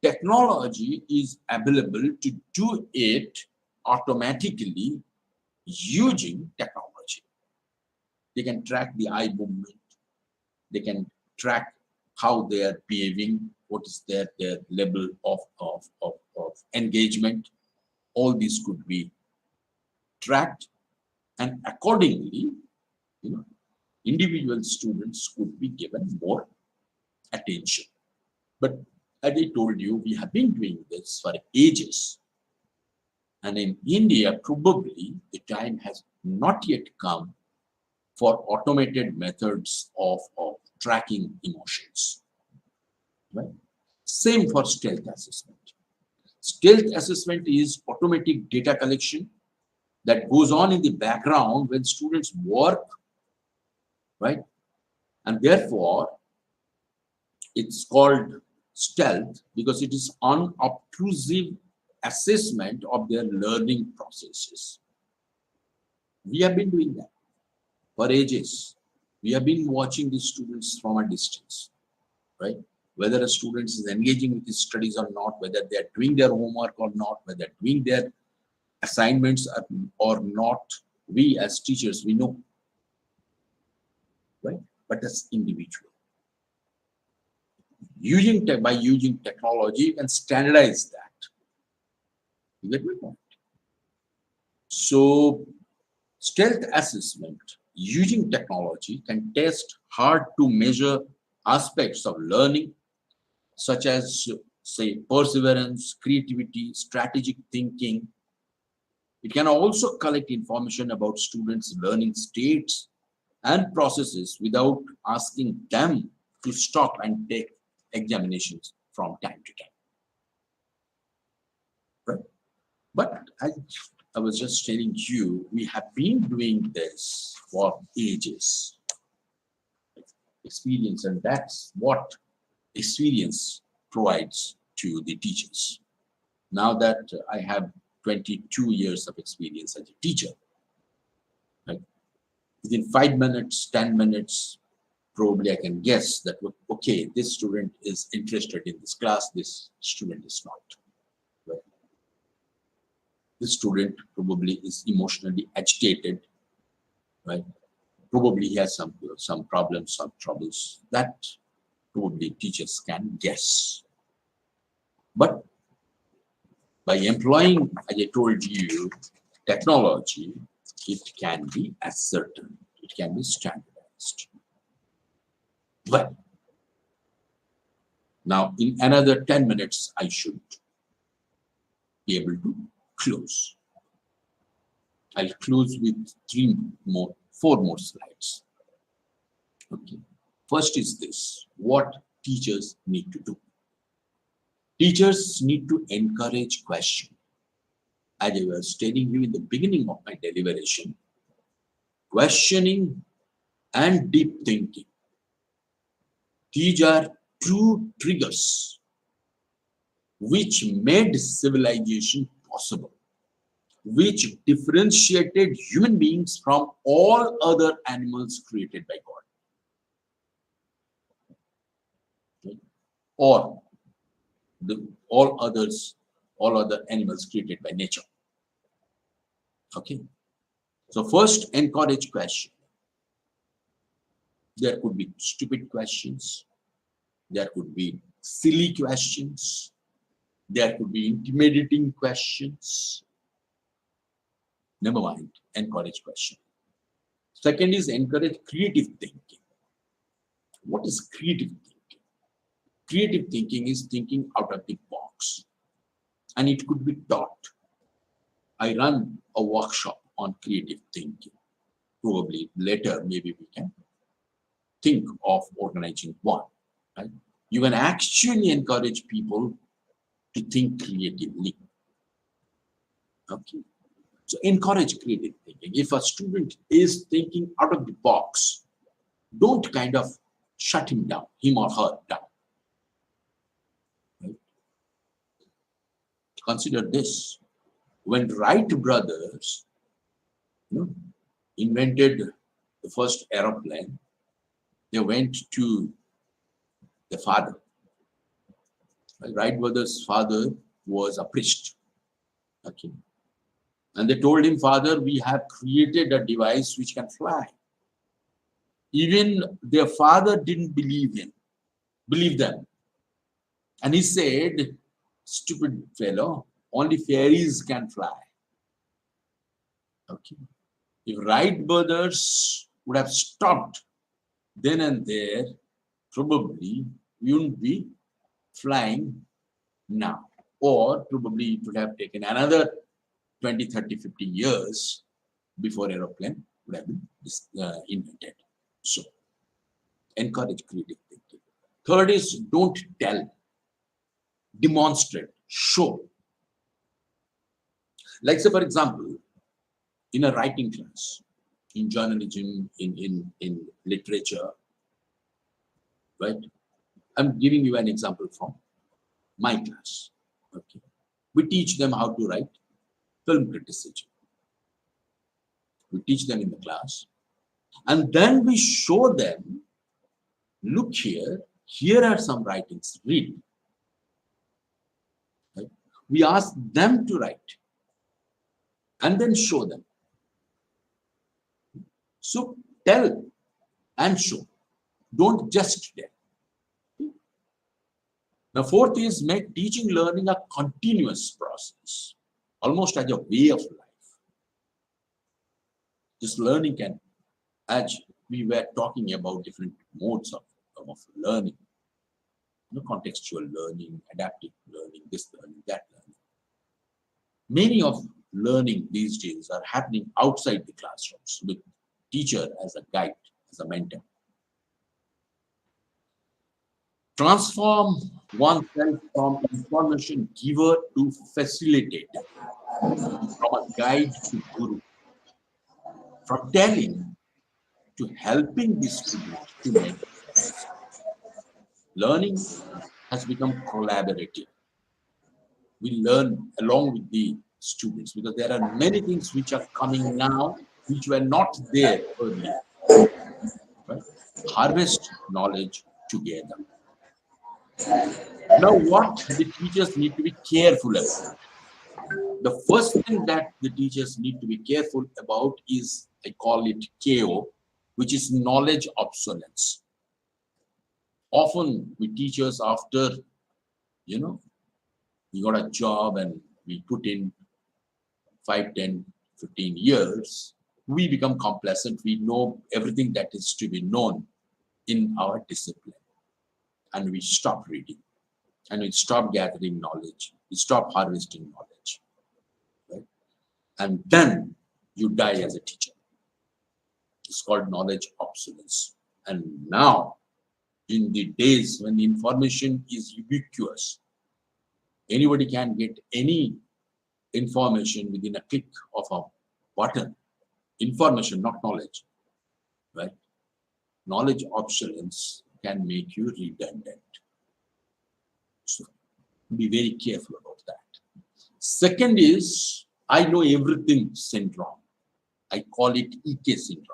technology is available to do it automatically using technology. They can track the eye movement. They can track how they are behaving, what is their level of engagement. All these could be tracked, and accordingly, individual students could be given more attention. But as I told you, we have been doing this for ages. And in India, probably the time has not yet come for automated methods of tracking emotions. Right? Same for stealth assessment. Stealth assessment is automatic data collection that goes on in the background when students work, right? And therefore, it's called stealth because it is unobtrusive assessment of their learning processes. We have been doing that for ages. We have been watching the students from a distance, right? Whether a student is engaging with his studies or not, whether they are doing their homework or not, whether they're doing their assignments or not, we as teachers, we know, right? But as individual. By using technology, you can standardize that. You get my point? So, stealth assessment using technology can test hard to measure aspects of learning, such as, say, perseverance, creativity, strategic thinking. It can also collect information about students' learning states and processes without asking them to stop and take examinations from time to time. Right? But I was just telling you, we have been doing this for ages. Experience, and that's what experience provides to the teachers. Now that I have 22 years of experience as a teacher, right? Within 5 minutes, 10 minutes, probably I can guess that, okay, this student is interested in this class, this student is not. Right? This student probably is emotionally agitated, right? Probably he has some problems, some troubles. That probably teachers can guess. But by employing, as I told you, technology, it can be ascertained, it can be standardized. But now in another 10 minutes, I should be able to close. I'll close with 4 more slides. Okay. First is this, what teachers need to do. Teachers need to encourage question. As I was telling you in the beginning of my deliberation, questioning and deep thinking. These are two triggers which made civilization possible, which differentiated human beings from all other animals created by God. Okay. Or all other animals created by nature. Okay. So first, encourage question. There could be stupid questions. There could be silly questions. There could be intimidating questions. Never mind, encourage question. Second is encourage creative thinking. What is creative thinking? Creative thinking is thinking out of the box. And it could be taught. I run a workshop on creative thinking. Probably later, maybe we can think of organizing one. Right? You can actually encourage people to think creatively. Okay. So encourage creative thinking. If a student is thinking out of the box, don't kind of shut him or her down. Right? Consider this. When Wright brothers invented the first aeroplane, they went to the father. Wright brothers' father was a priest. Okay. And they told him, Father, we have created a device which can fly. Even their father didn't believe them. And he said, stupid fellow, only fairies can fly. Okay. If Wright brothers would have stopped then and there, probably we wouldn't be flying now. Or probably it would have taken another 20, 30, 50 years before aeroplane would have been invented. So, encourage creative thinking. Third is don't tell, demonstrate, show. Like say, for example, in a writing class, in journalism, in literature, right? I'm giving you an example from my class. Okay. We teach them how to write film criticism. We teach them in the class. And then we show them, look here are some writings, read. Right? We ask them to write and then show them. So tell and show. Don't just tell. The fourth is make teaching learning a continuous process, almost as a way of life. This learning can, as we were talking about different modes of learning. contextual learning, adaptive learning, this learning, that learning. Many of learning these days are happening outside the classrooms with teacher as a guide, as a mentor. Transform oneself from information giver to facilitator, from a guide to guru, from telling to helping the student to make sense. Learning has become collaborative. We learn along with the students because there are many things which are coming now which were not there earlier. Right? Harvest knowledge together. Now, what the teachers need to be careful about? The first thing that the teachers need to be careful about is, I call it KO, which is knowledge obsolescence. Often we teachers, after, we got a job and we put in 5, 10, 15 years, we become complacent. We know everything that is to be known in our discipline. And we stop reading. And we stop gathering knowledge. We stop harvesting knowledge. Right? And then you die as a teacher. It's called knowledge obsolescence. And now, in the days when information is ubiquitous, anybody can get any information within a click of a button. Information, not knowledge. Right? Knowledge obsolescence can make you redundant. So be very careful about that. Second is, I know everything syndrome. I call it EK syndrome.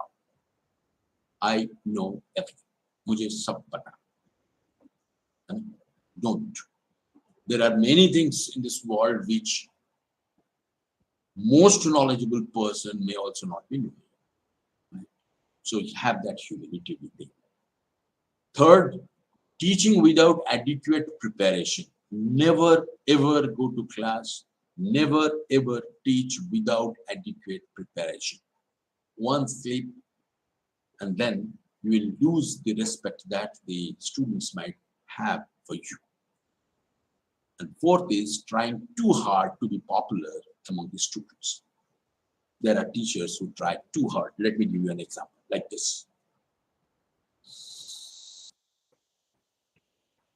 I know everything. Mujhe sab pata. Don't. There are many things in this world which most knowledgeable person may also not be knowing. Right? So have that humility within. Third, teaching without adequate preparation. Never ever go to class. Never ever teach without adequate preparation. One slip, and then you will lose the respect that the students might have for you. And fourth is trying too hard to be popular among the students. There are teachers who try too hard. Let me give you an example like this.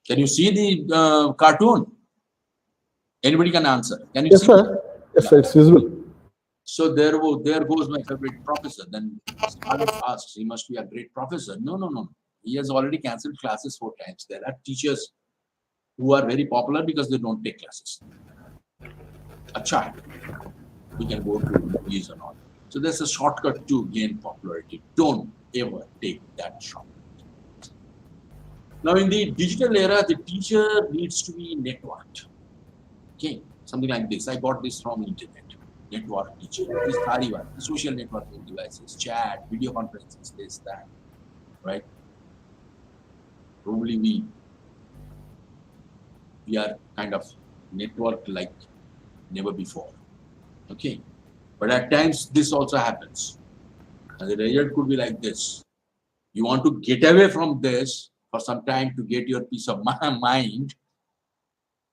Can you see the cartoon? Anybody can answer. Can you Yes, see? sir. Yes, sir. It's visible. So there goes my favorite professor. Then Scarlett asks, he must be a great professor. No. He has already cancelled classes 4 times. There are teachers who are very popular because they don't take classes. A child, we can go to movies and all. So there's a shortcut to gain popularity. Don't ever take that shortcut. Now in the digital era, the teacher needs to be networked. Okay, something like this. I got this from internet. Network teaching. This Taliban, the social networking devices, chat, video conferences, this, that, right? Probably we are kind of networked like never before. Okay, but at times this also happens, and the result could be like this. You want to get away from this for some time to get your peace of mind,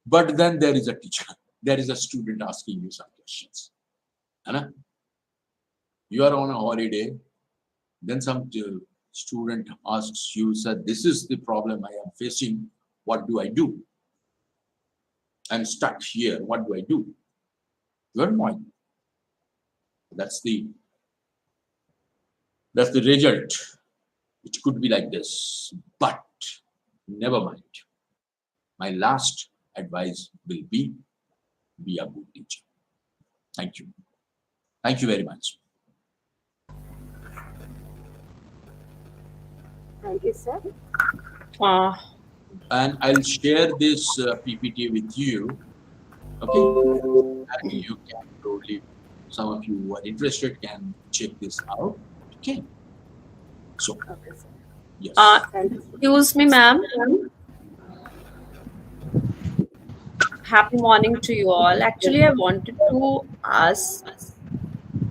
but then there is a teacher, there is a student asking you some questions. You are on a holiday, then some student asks you, sir, this is the problem I am facing. What do I do? I'm stuck here. What do I do? You are annoyed. That's the result. It could be like this, but never mind. My last advice will be a good teacher. Thank you. Thank you very much. Thank you, sir. And I'll share this PPT with you. Okay, and you can probably, some of you who are interested can check this out. Okay. So, Okay, sir. yes. Excuse me, ma'am. Happy morning to you all. Actually, I wanted to ask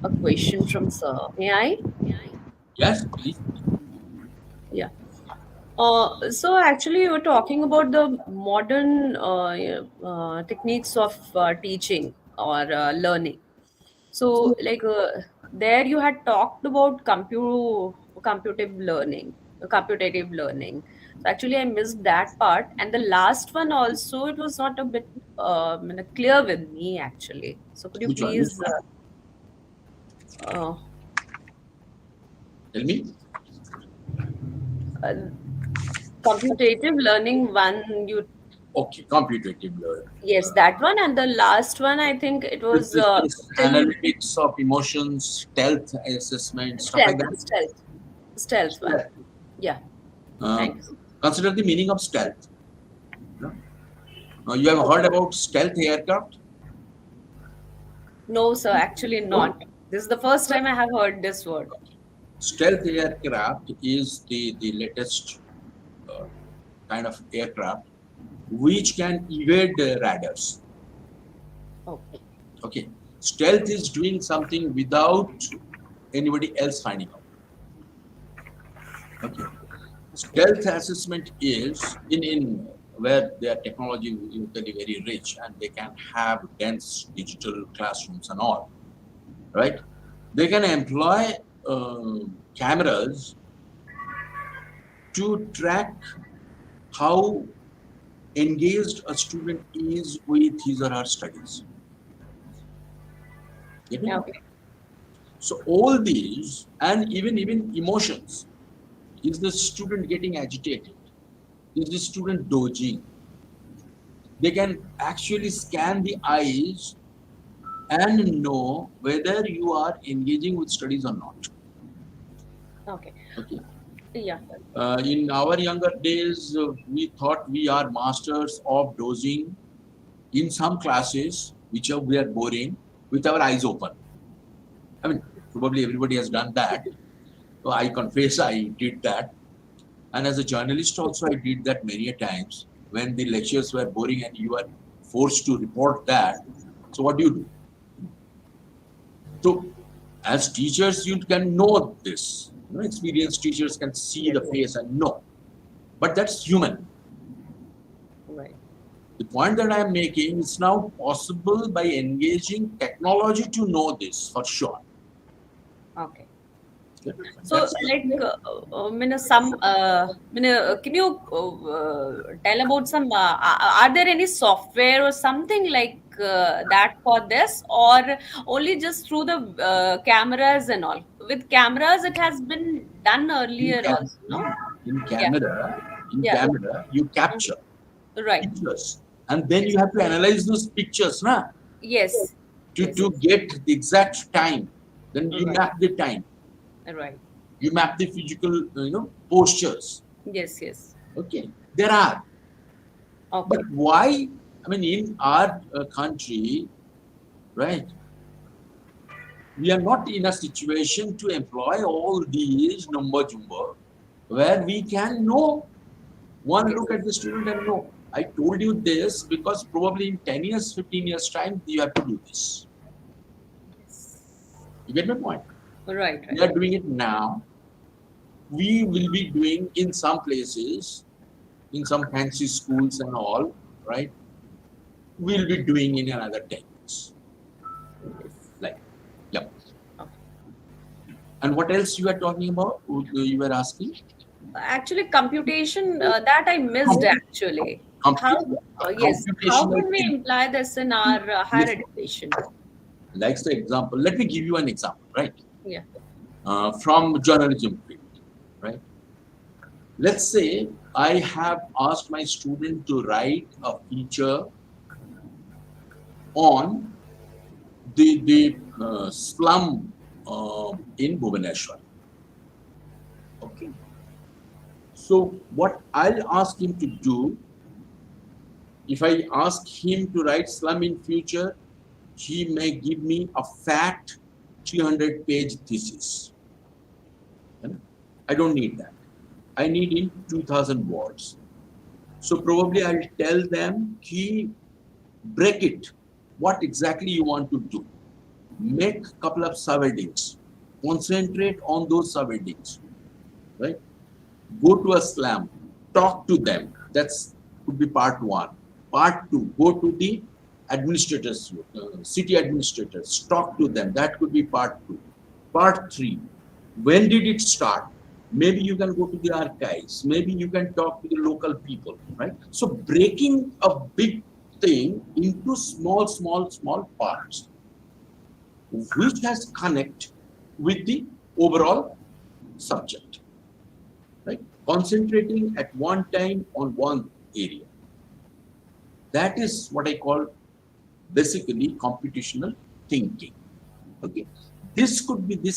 a question from sir. May I? Yes, please. Yeah. So actually, you were talking about the modern techniques of teaching or learning. So, like there, you had talked about computative learning. So actually, I missed that part, and the last one also, it was not a bit clear with me actually. So could you Which one? Which please one? uh, Tell me. uh, computative learning one you Okay, computative learning. yes, that one, and the last one, I think it was This still analytics of emotions, stealth assessment, stuff like stealth, that. stealth one. Stealth. Yeah, Uh, thanks. Consider the meaning of stealth. No? You have heard about stealth aircraft? No, sir, actually No. not. This is the first time I have heard this word. Stealth aircraft is the latest uh, kind of aircraft which can evade radars. Okay. Okay. Stealth is doing something without anybody else finding out. Okay. Stealth assessment is in where their technology is usually very rich and they can have dense digital classrooms and all, right? They can employ cameras to track how engaged a student is with his or her studies. Get me? Okay. So all these and even emotions. Is the student getting agitated? Is the student dozing? They can actually scan the eyes and know whether you are engaging with studies or not. Okay. Okay. Yeah. In our younger days, we thought we are masters of dozing in some classes, which we are boring, with our eyes open. I mean, probably everybody has done that. So I confess I did that. And as a journalist also, I did that many a times when the lectures were boring and you are forced to report that. So what do you do? So as teachers, you can know this. You know, experienced teachers can see the face and know. But that's human. Right. The point that I am making is now possible by engaging technology to know this for sure. Okay. Okay? So, That's like, can you tell about some? Are there any software or something like that for this, or only just through the cameras and all? With cameras, it has been done in, earlier cam- also, no? in Yeah, camera, in yeah. camera, you capture Right. pictures and then Yes. you have to analyze those pictures na, Yes. Yes. to get the exact time. Then you Right. map the time. Right. You map the physical, postures. Yes. Yes. Okay, there are. But Okay. why? I mean, in our country, right? We are not in a situation to employ all these number jumbo where we can know one Yes. look at the student and know. I told you this because probably in 10 years, 15 years time, you have to do this. You get my point? Right. We Right. are doing it now. We will be doing in some places, in some fancy schools and all, right? We'll be doing in another 10 years. Like, yeah. Okay. And what else you are talking about? You were asking? Actually, computation that I missed Com- actually. How? compu- Yes. How computational can we thing. imply this in our higher Yes. education? Like the example. Let me give you an example, right? Yeah. From journalism field, right? Let's say I have asked my student to write a feature on the slum in Bhubaneswar. Okay. So what I'll ask him to do, if I ask him to write slum in future, he may give me a fat 300-page thesis. I don't need that. I need in 2000 words. So probably I'll tell them, key, break it. What exactly you want to do? Make a couple of subheadings. Concentrate on those subheadings, right? Go to a slum. talk to them. That's could be part one. Part two, go to the administrators, city administrators, talk to them. That could be part two. Part three, when did it start? Maybe you can go to the archives. Maybe you can talk to the local people, right? So breaking a big thing into small parts, which has connect with the overall subject, right? Concentrating at one time on one area. That is what I call basically computational thinking. Okay, this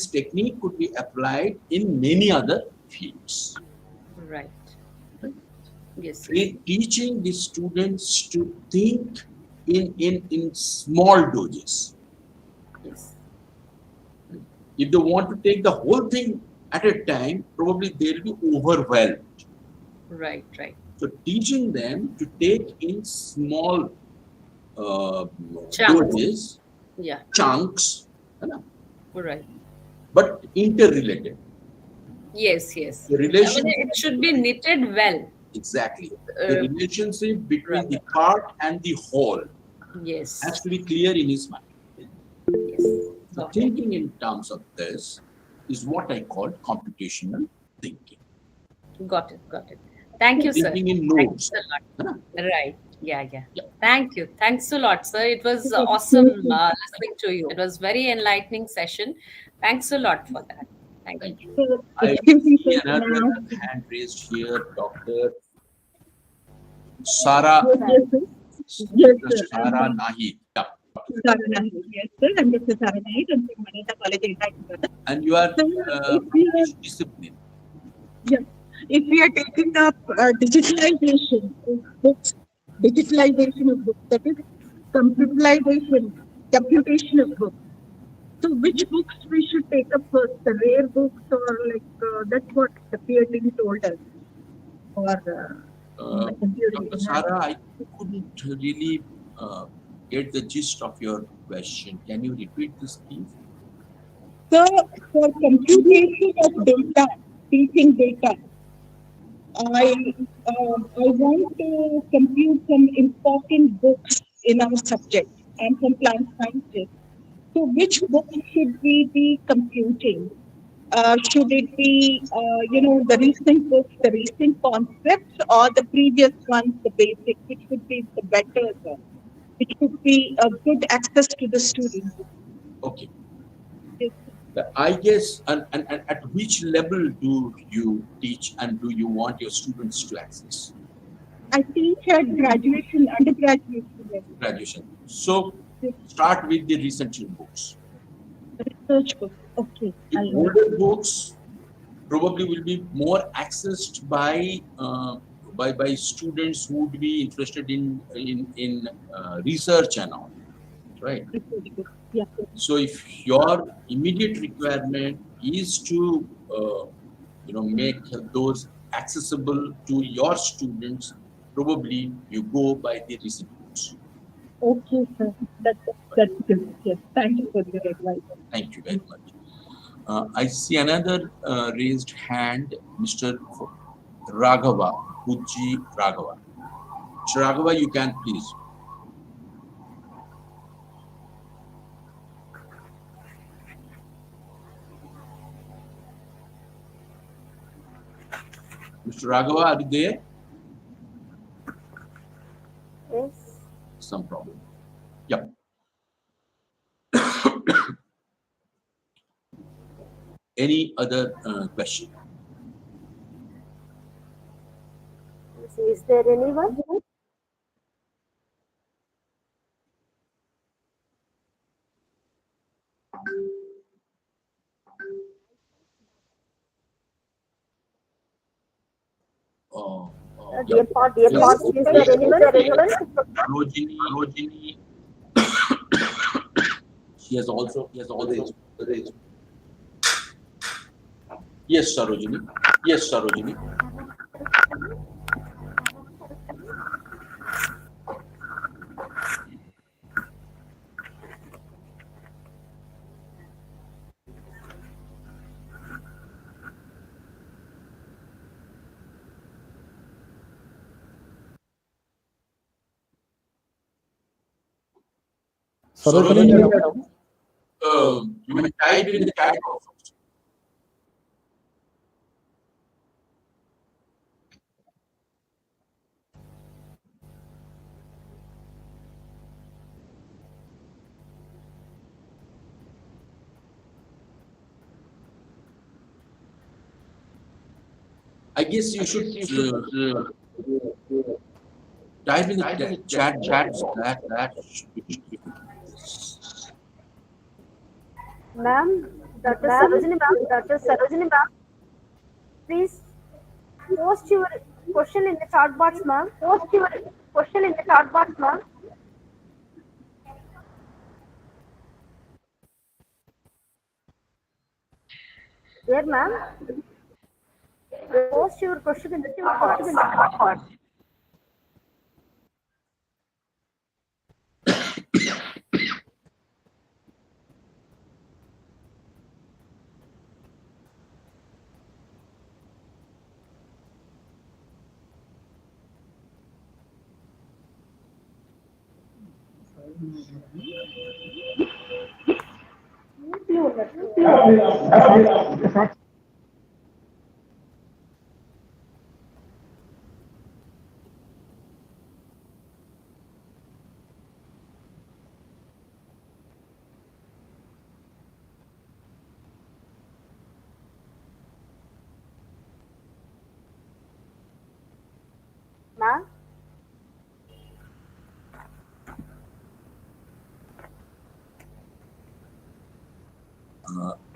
technique could be applied in many other fields. Right. Right? Yes. Teaching the students to think in small doses. Yes. If they want to take the whole thing at a time, probably they'll be overwhelmed. Right. Right. So teaching them to take in small Chunks. doses, Yeah. chunks, you know, Right. but interrelated. Yes. Yes. The I mean, relationship, it should be knitted well. exactly. The relationship between Right. the part and the whole Yes. has to be clear in his mind. Yes. So Got it. thinking in terms of this is what I call computational thinking. Got it. Got it. Thank you, sir. Thinking in Thanks nodes. a lot. Right. Yeah. Yeah. Yeah. Thank you. Thanks a lot, sir. It was awesome listening to you. It was very enlightening session. Thanks a lot for that. Thank you. Thank you. I Excuse me, see sir. another hand raised here, Dr. Sara, Yes, sir. Yes, Dr. sir. Sara Nahid. Yeah. Saranahid. Yes, sir. I'm Dr. Saranahid. I'm from Manita College in Hyderabad. And you are Sir, if from we are, which discipline? yeah, if we are taking up digitalization of books, that is computation of books. So which books we should take up first, the rare books or that's what the PhD told us. Or Dr. Sara, I couldn't really get the gist of your question. Can you repeat this, please? So for computation of data, teaching data, I want to compute some important books in our subject. I'm from plant sciences. So which book should we be computing? Should it be, the recent books, the recent concepts, or the previous ones, the basic, which would be the better one, which would be a good access to the students? Okay. Yes. I guess, and at which level do you teach and do you want your students to access? I teach at graduation, undergraduate level. Graduation. So start with the recent books. Research books. Okay. The older books probably will be more accessed by students who would be interested in research and all, right? Research books. Yeah. So if your immediate requirement is to make those accessible to your students, probably you go by the recent books. Okay, sir. That's good. Yes. Thank you for your advice. Thank you very much. I see another raised hand, Mr. Raghava, Puji Raghava. Mr. Raghava, you can please. Mr. Raghava, are you there? Yes. Some problem. Yep. Any other question? Is there anyone? Dear part, is there anyone? Rojini. She has also raised. Yes, Sarojini. Yes, Sarojini. Sarojini madam. You may type in the chat box. I guess you should type in the chat box that Ma'am, Dr. Sarojini ma'am, please post your question in the chat box, ma'am. Post your question in the chat box, ma'am. There, ma'am. Post your question in the chat box. Ma'am.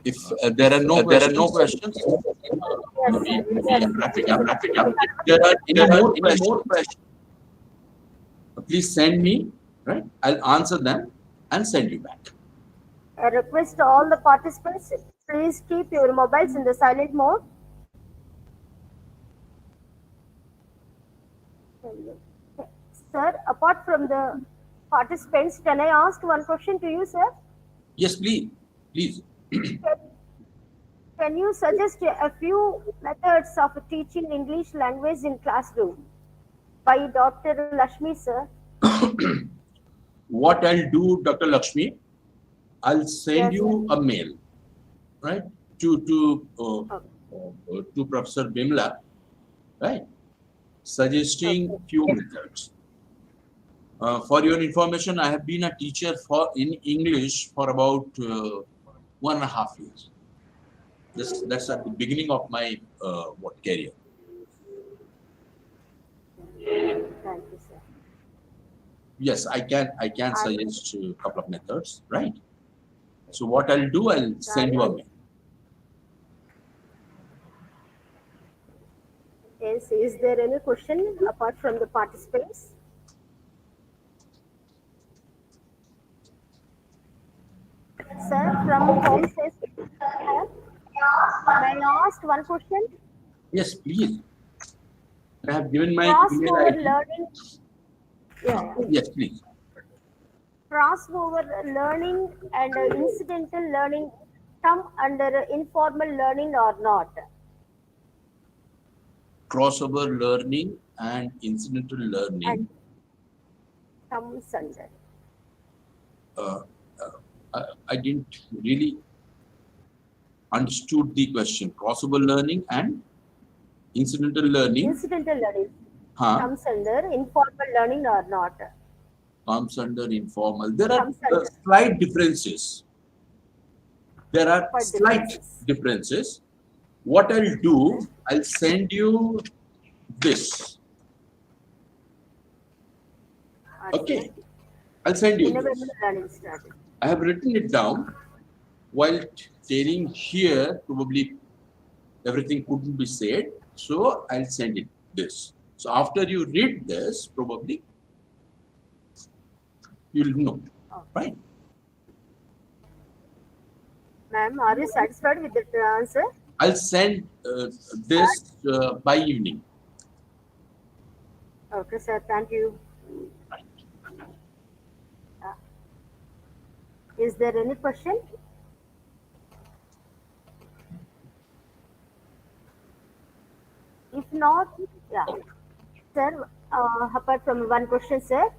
if there are no questions, we wrap it up. If there are any more questions, please send me. Right, I'll answer them and send you back. I request all the participants, please keep your mobiles in the silent mode. Sir, apart from the participants, can I ask one question to you, sir? Yes, please. Can you suggest a few methods of teaching English language in classroom by Dr. Lakshmi, sir? What I'll do, Dr. Lakshmi, I'll send you a mail, right, to Professor Bimla, right, suggesting few methods. For your information, I have been a teacher in English for about 1.5 years. That's at the beginning of my career. Thank you, sir. Yes, I can suggest a couple of methods, right? So what I'll do, I'll send you a mail. Yes, is there any question apart from the participants? Sir, from home says, may I ask one question? Yes, please. I have given my Crossover email ID. learning. Yeah. Yes, please. Crossover learning and incidental learning come under informal learning or not? Crossover learning and incidental learning. And comes under. I didn't really understood the question. Crossover learning and incidental learning. Incidental learning comes under informal learning or not? Comes under informal. There are slight differences. There are slight differences. What I'll do, I'll send you this. Okay. I'll send you this. I have written it down. While telling here, probably everything couldn't be said. So I'll send it this. So after you read this, probably you'll know, right? Ma'am, are you satisfied with the answer? I'll send this by evening. Okay, sir. Thank you. Is there any question? If not, yeah. Sir, apart from one question, sir,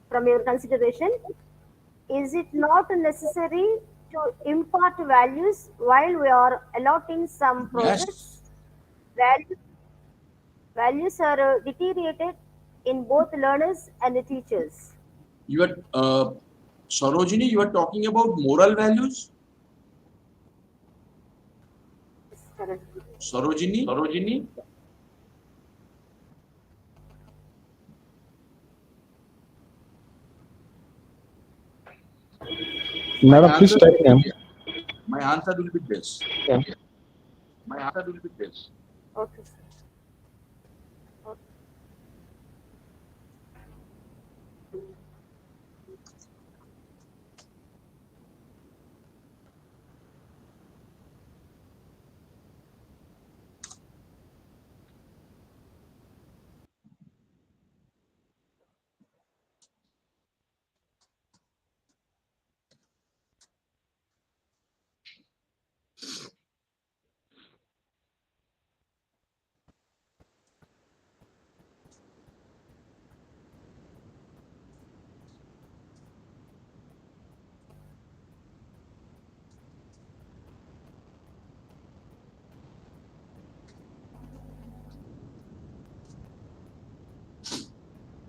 from your consideration, Is it not necessary to impart values while we are allotting some Yes. projects? Values, values are deteriorated in both learners and the teachers. You are, Sarojini, you are talking about moral values? Sarojini? Madam, please type name. My answer will be this. Yeah. Okay, sir. Okay.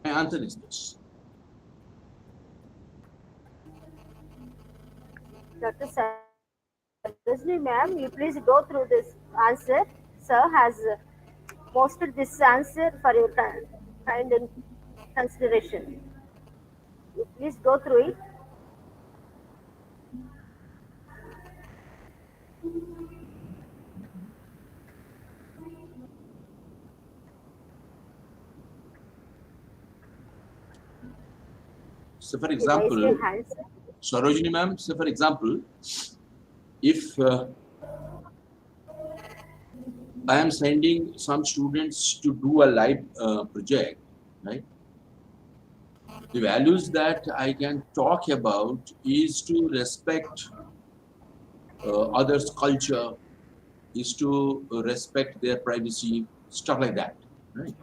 My answer is this. Dr. Sarojini ma'am, you please go through this answer. Sir has posted this answer for your kind and consideration. You please go through it. So, for You raise example, your hand, sir. Sarojini ma'am, so for example, if I am sending some students to do a live project, right? The values that I can talk about is to respect others' culture, is to respect their privacy, stuff like that, right?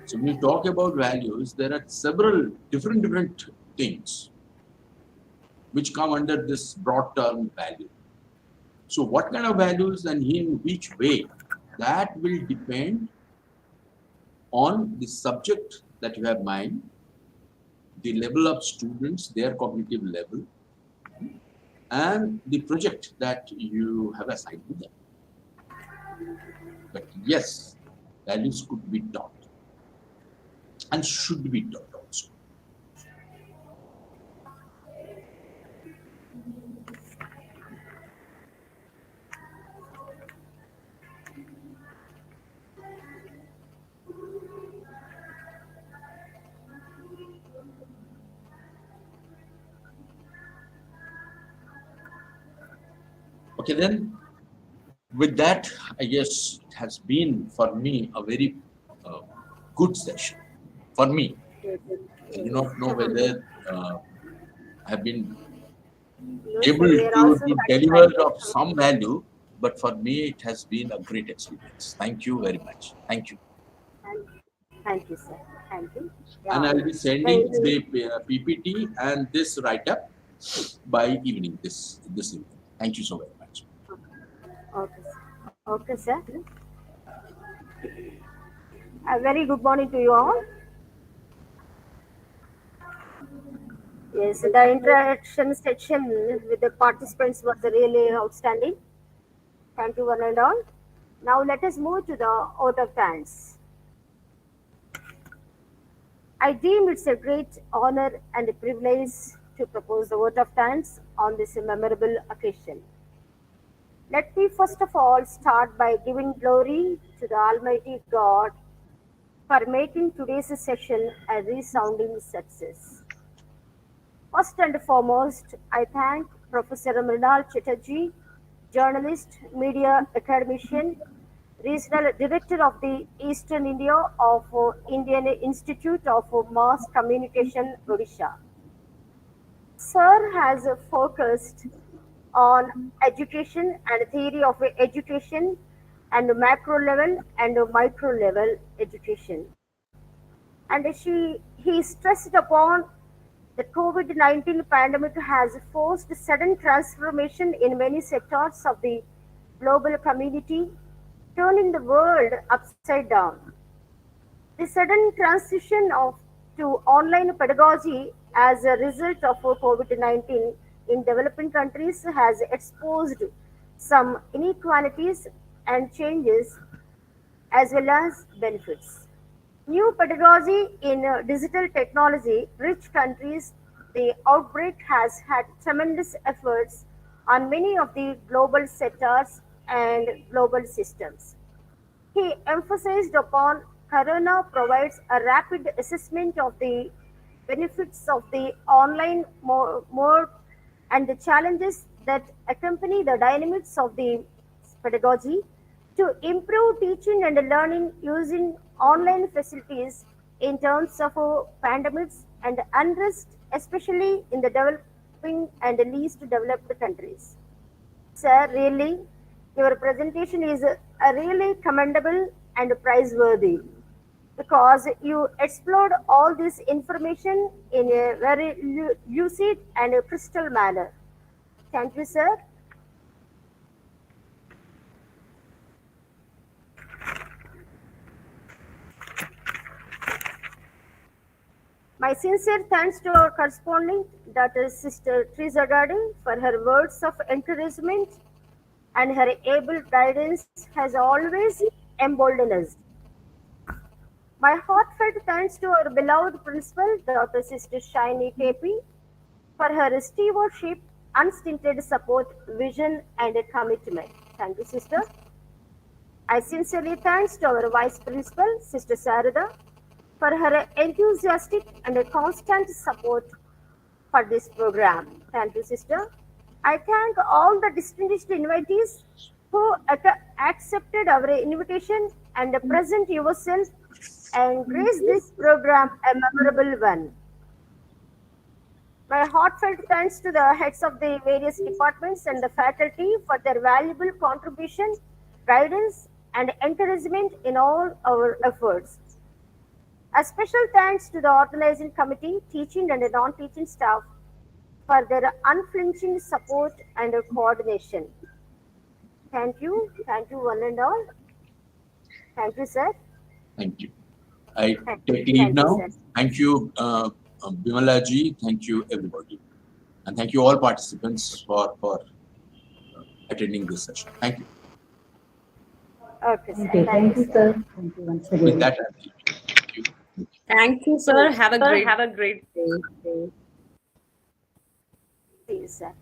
So when you talk about values, there are several different things which come under this broad term value. So what kind of values and in which way, that will depend on the subject that you have in mind, the level of students, their cognitive level, and the project that you have assigned to them. But yes, values could be taught and should be taught also. Okay, then with that, I guess it has been for me a very uh, good session. For me, I do not know whether I have been No, able sir, we are to, also to deliver satisfied. of some value, but for me, it has been a great experience. Thank you very much. Thank you. Thank you, sir. Thank you. And Yeah. I'll be sending the PPT and this write-up by evening, this evening. Thank you so very much. Okay, sir. Okay, sir. A very good morning to you all. Yes, the interaction section with the participants was really outstanding. Thank you, one and all. Now let us move to the out of thanks. I deem it's a great honor and a privilege to propose the vote of thanks on this memorable occasion. Let me first of all start by giving glory to the Almighty God for making today's session a resounding success. First and foremost, I thank Professor Mrinal Chatterjee, journalist, media academician, regional director of the Eastern India of Indian Institute of Mass Communication, Odisha. Sir has focused on education and theory of education and macro level and micro level education. And he stressed upon The COVID-19 pandemic has forced sudden transformation in many sectors of the global community, turning the world upside down. The sudden transition to online pedagogy as a result of COVID-19 in developing countries has exposed some inequalities and changes as well as benefits. New pedagogy in digital technology rich countries, the outbreak has had tremendous efforts on many of the global sectors and global systems. He emphasized upon Corona provides a rapid assessment of the benefits of the online mode and the challenges that accompany the dynamics of the pedagogy to improve teaching and learning using online facilities in terms of pandemics and unrest, especially in the developing and least developed countries. Sir, really, your presentation is really commendable and praiseworthy because you explored all this information in a very lucid and a crystal manner. Thank you, sir. My sincere thanks to our correspondent, that is Sister Teresa Garding, for her words of encouragement and her able guidance has always emboldened us. My heartfelt thanks to our beloved principal, Dr. Sister Shiny Kepi, for her stewardship, unstinted support, vision, and commitment. Thank you, Sister. I sincerely thanks to our Vice Principal, Sister Sarada, for her enthusiastic and constant support for this program. Thank you, Sister. I thank all the distinguished invitees who accepted our invitation and present yourself and grace this program a memorable one. My heartfelt thanks to the heads of the various departments and the faculty for their valuable contribution, guidance, and encouragement in all our efforts. A special thanks to the organizing committee, teaching and non-teaching staff for their unflinching support and coordination. Thank you one and all. Thank you, sir. Thank you. I Thank take you. leave Thank you, now. sir. Thank you, Bimala ji. Thank you, everybody. And thank you all participants for attending this session. Thank you. Okay, sir. Okay, thank you, sir. Thank you once With again. that, I'm leaving. Thank you. Thank you, sir. Have a great Okay. See you, sir.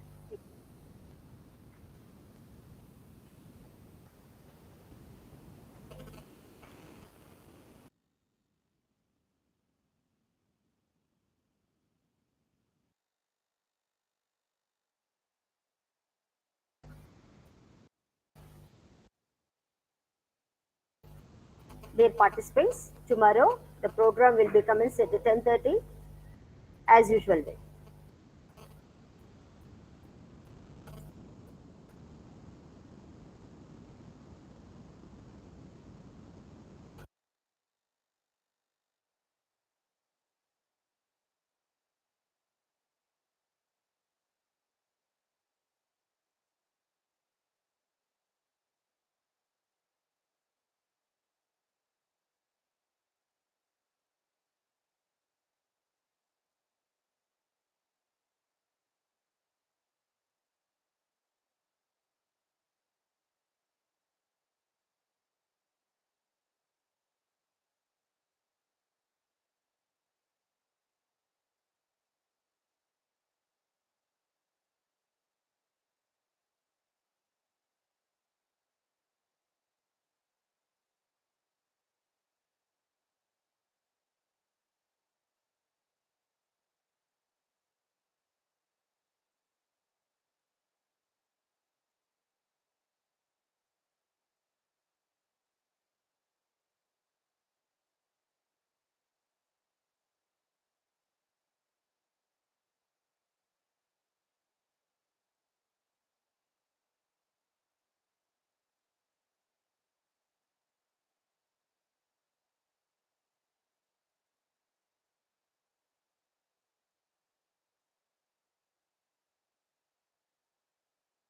Dear participants, tomorrow the program will be commenced at 10:30 as usual day.